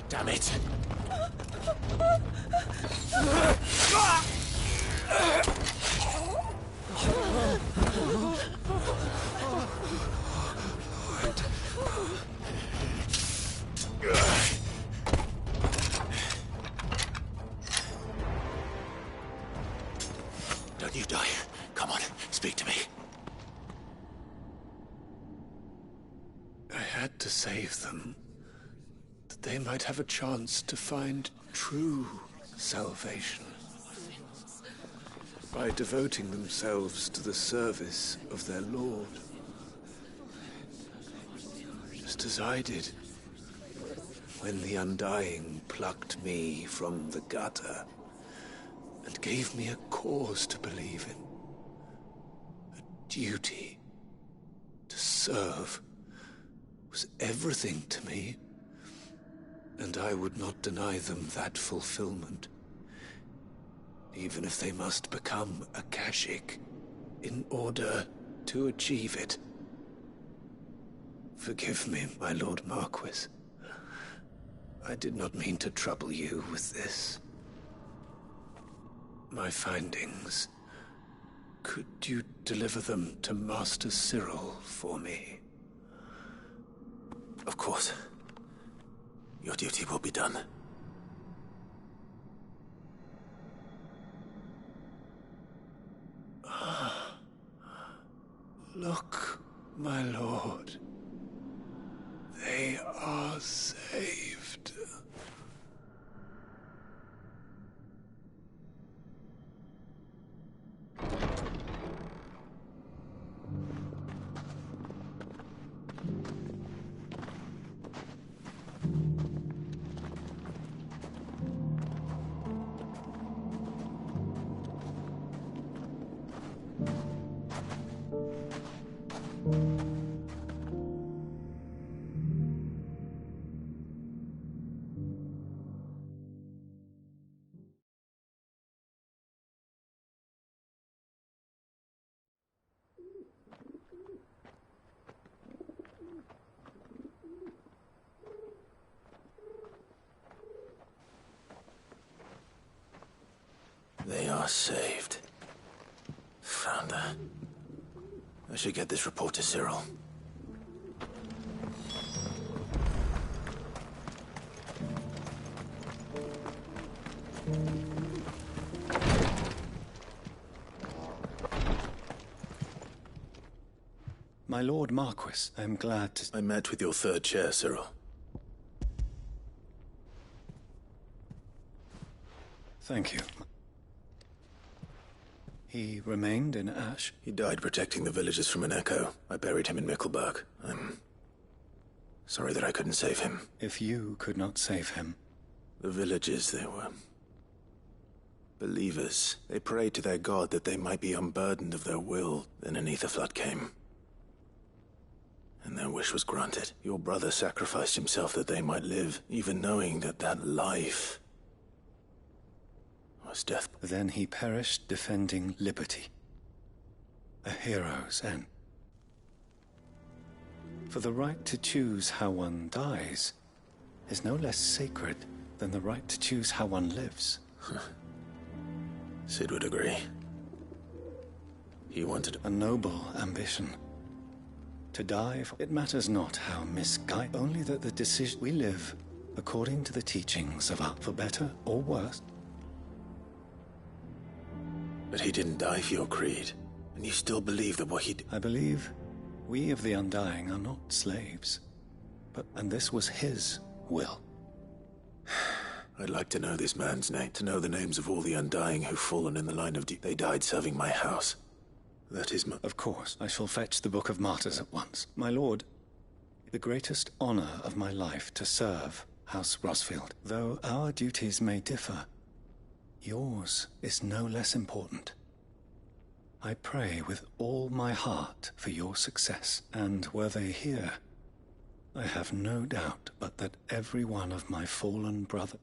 Damn it! Don't you die. Come on, speak to me. I had to save them, that they might have a chance to find true salvation. By devoting themselves to the service of their Lord. Just as I did when the Undying plucked me from the gutter and gave me a cause to believe in. A duty to serve was everything to me, and I would not deny them that fulfillment, even if they must become a Kashik in order to achieve it. Forgive me, my Lord Marquis. I did not mean to trouble you with this. My findings. Could you deliver them to Master Cyril for me? Of course. Your duty will be done. Look, my lord. They are saved. They are saved. Founder. I should get this report to Cyril. My Lord Marquis, I am glad to... I met with your third chair, Cyril. Thank you. He remained in Ash? He died protecting the villagers from an echo. I buried him in Mickelberg. I'm sorry that I couldn't save him. If you could not save him... The villagers, they were believers. They prayed to their god that they might be unburdened of their will. Then an ether flood came. And their wish was granted. Your brother sacrificed himself that they might live, even knowing that that life was death. Then he perished defending liberty. A hero's end. For the right to choose how one dies is no less sacred than the right to choose how one lives. Sid would agree. He wanted a noble ambition. To die, it matters not how misguided, only that the decision we live according to the teachings of our, for better or worse. But he didn't die for your creed, and you still believe that what he did... I believe we of the Undying are not slaves, and this was his will. I'd like to know this man's name, to know the names of all the Undying who've fallen in the line of duty. They died serving my house. That is my... Of course, I shall fetch the Book of Martyrs at once. My lord, the greatest honor of my life to serve House Rosfield. Though our duties may differ, yours is no less important. I pray with all my heart for your success, and were they here, I have no doubt but that every one of my fallen brothers...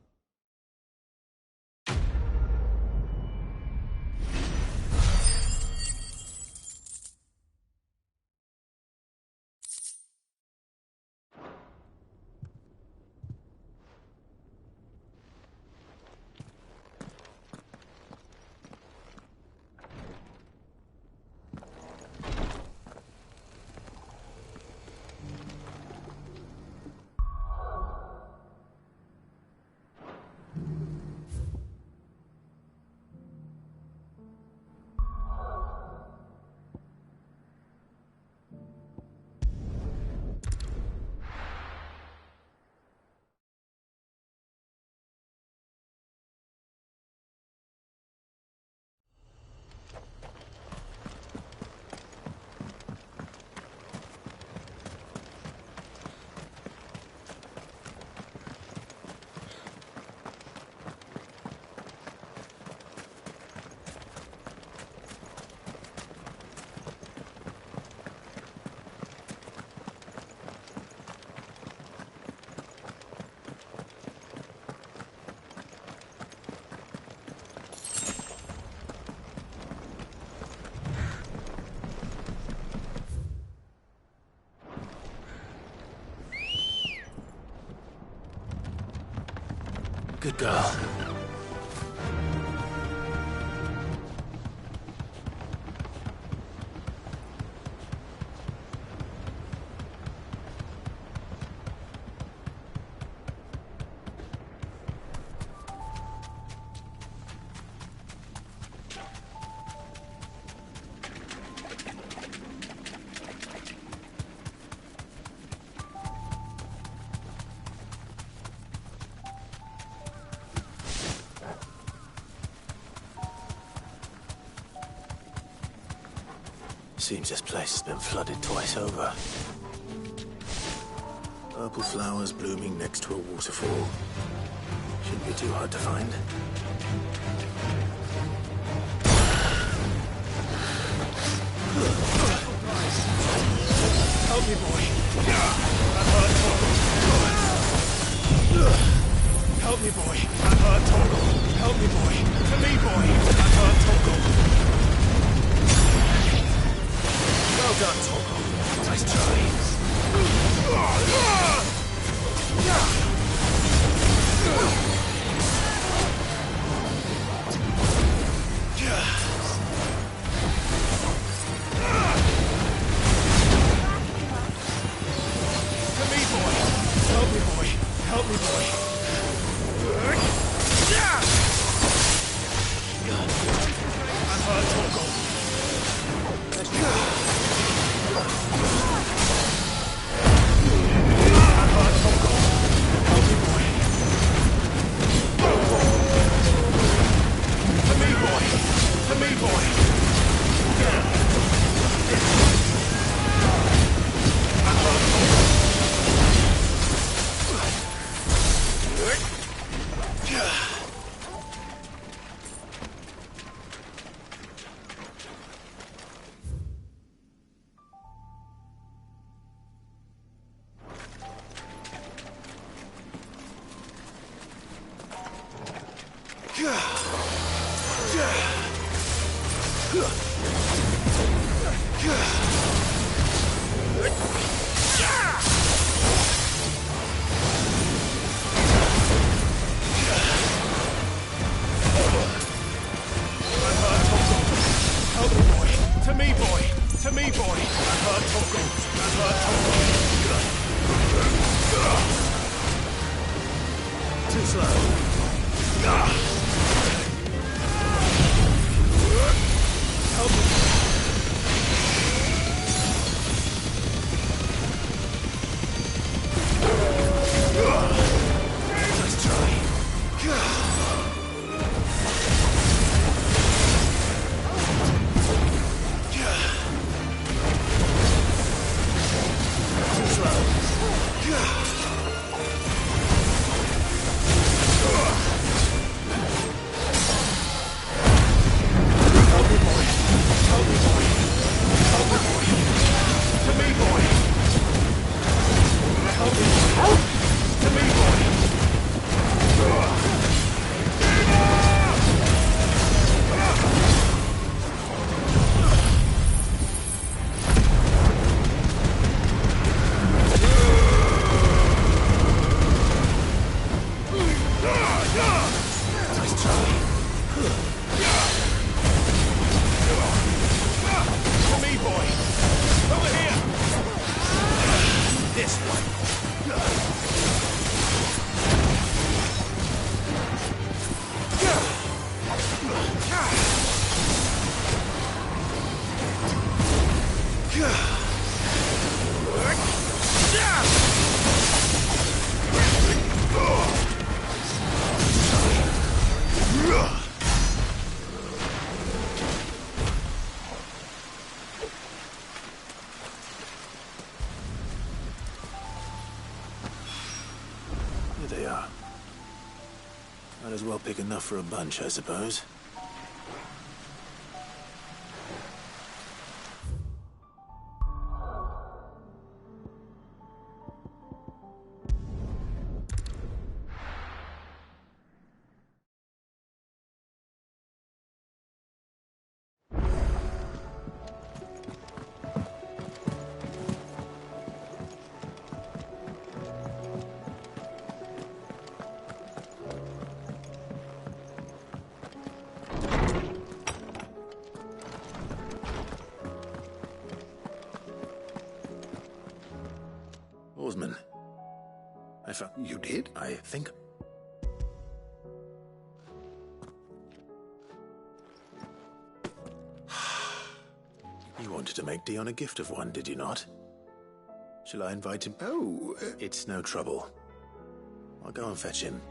Good girl. Seems this place has been flooded twice over. Purple flowers blooming next to a waterfall. Shouldn't be too hard to find. Help me, boy. I'm hurt, Torgal. Help me, boy. I'm hurt, Torgal. Help me, boy. To me, boy. I'm hurt, Torgal. Well done, Torgal. Nice try. Help me, boy. I'm hurt, Torgal. I'm hurt, Torgal. Help me, boy. To me, boy. To me, boy. I'm hurt, Torgal. Big enough for a bunch, I suppose. Oarsman. You did? I think. You wanted to make Dion a gift of one, did you not? Shall I invite him? Oh, It's no trouble. I'll go and fetch him.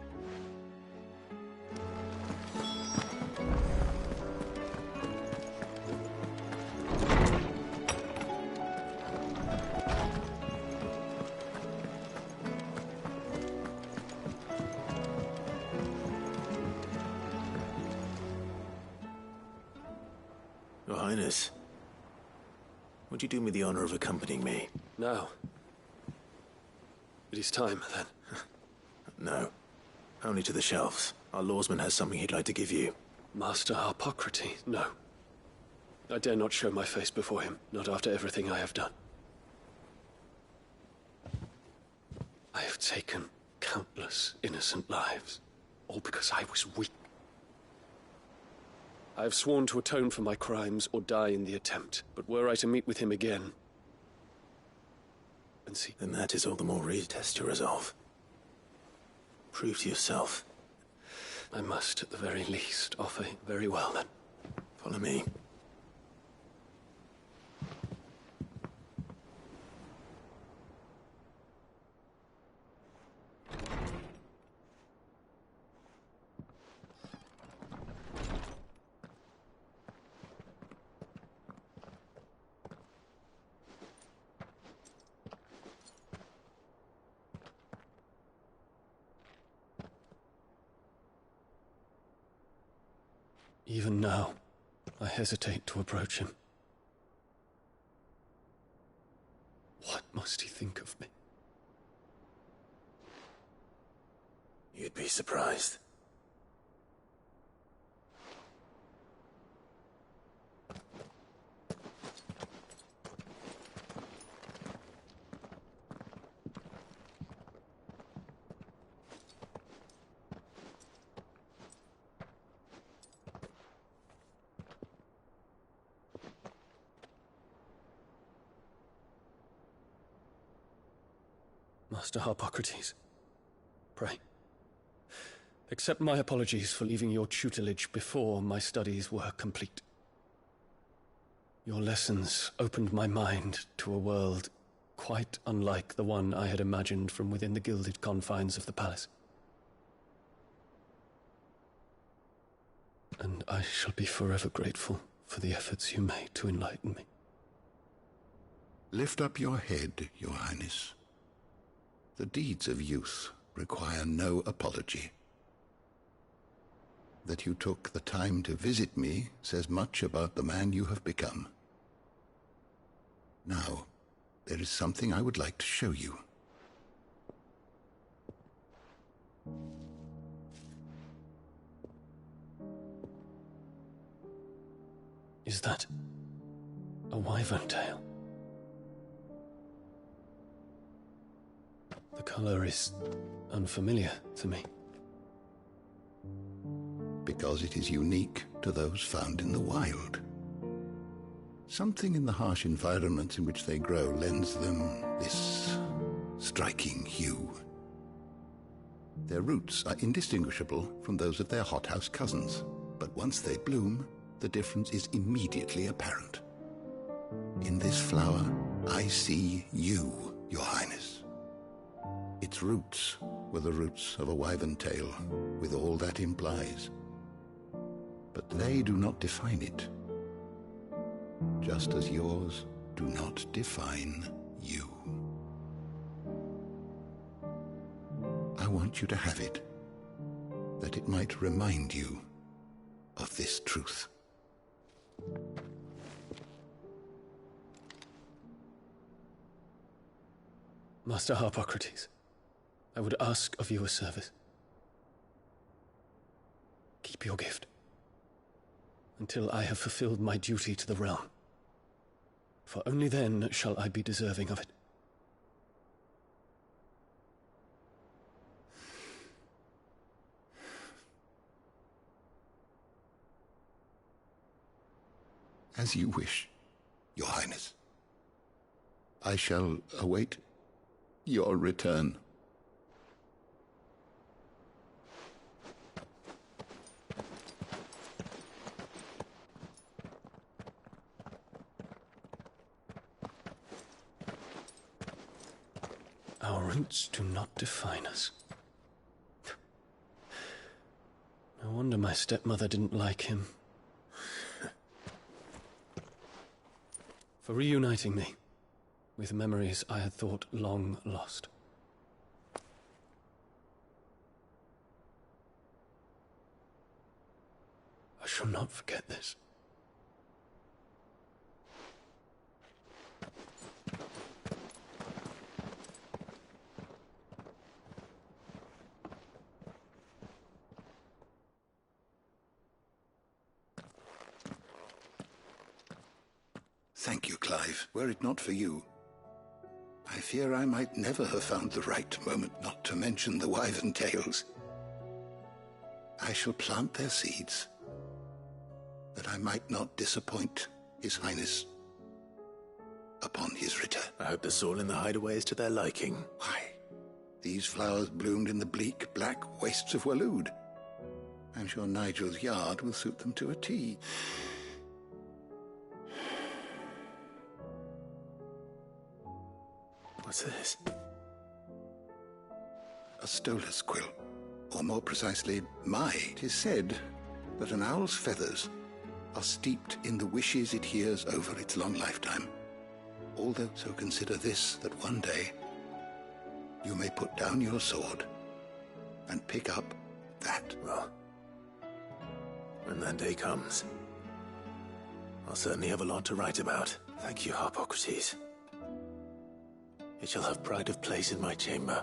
Highness, would you do me the honor of accompanying me? Now. It is time, then. No. Only to the shelves. Our lawsman has something he'd like to give you. Master Harpocrates? No. I dare not show my face before him, not after everything I have done. I have taken countless innocent lives, all because I was weak. I have sworn to atone for my crimes or die in the attempt, but were I to meet with him again... and see... Then that is all the more reason to test your resolve. Prove to yourself. I must, at the very least, offer... Very well, then. Follow me. Even now, I hesitate to approach him. What must he think of me? You'd be surprised. Master Harpocrates, pray, accept my apologies for leaving your tutelage before my studies were complete. Your lessons opened my mind to a world quite unlike the one I had imagined from within the gilded confines of the palace. And I shall be forever grateful for the efforts you made to enlighten me. Lift up your head, Your Highness. The deeds of youth require no apology. That you took the time to visit me says much about the man you have become. Now, there is something I would like to show you. Is that a wyvern tail? The color is unfamiliar to me. Because it is unique to those found in the wild. Something in the harsh environments in which they grow lends them this striking hue. Their roots are indistinguishable from those of their hothouse cousins, but once they bloom, the difference is immediately apparent. In this flower, I see you, Your Highness. Its roots were the roots of a wyvern tail, with all that implies. But they do not define it, just as yours do not define you. I want you to have it, that it might remind you of this truth. Master Harpocrates, I would ask of you a service. Keep your gift until I have fulfilled my duty to the realm, for only then shall I be deserving of it. As you wish, Your Highness. I shall await your return. Our roots do not define us. No wonder my stepmother didn't like him. For reuniting me with memories I had thought long lost. I shall not forget this. Thank you, Clive. Were it not for you, I fear I might never have found the right moment, not to mention the wyvern tales. I shall plant their seeds, that I might not disappoint His Highness upon his return. I hope the soil in the hideaway is to their liking. Why, these flowers bloomed in the bleak, black wastes of Waloed. I'm sure Nigel's yard will suit them to a T. What's this? A stolas quill, or more precisely, it is said that an owl's feathers are steeped in the wishes it hears over its long lifetime. Although, so consider this, that one day you may put down your sword and pick up that. Well, when that day comes, I'll certainly have a lot to write about. Thank you, Harpocrates. It shall have pride of place in my chamber.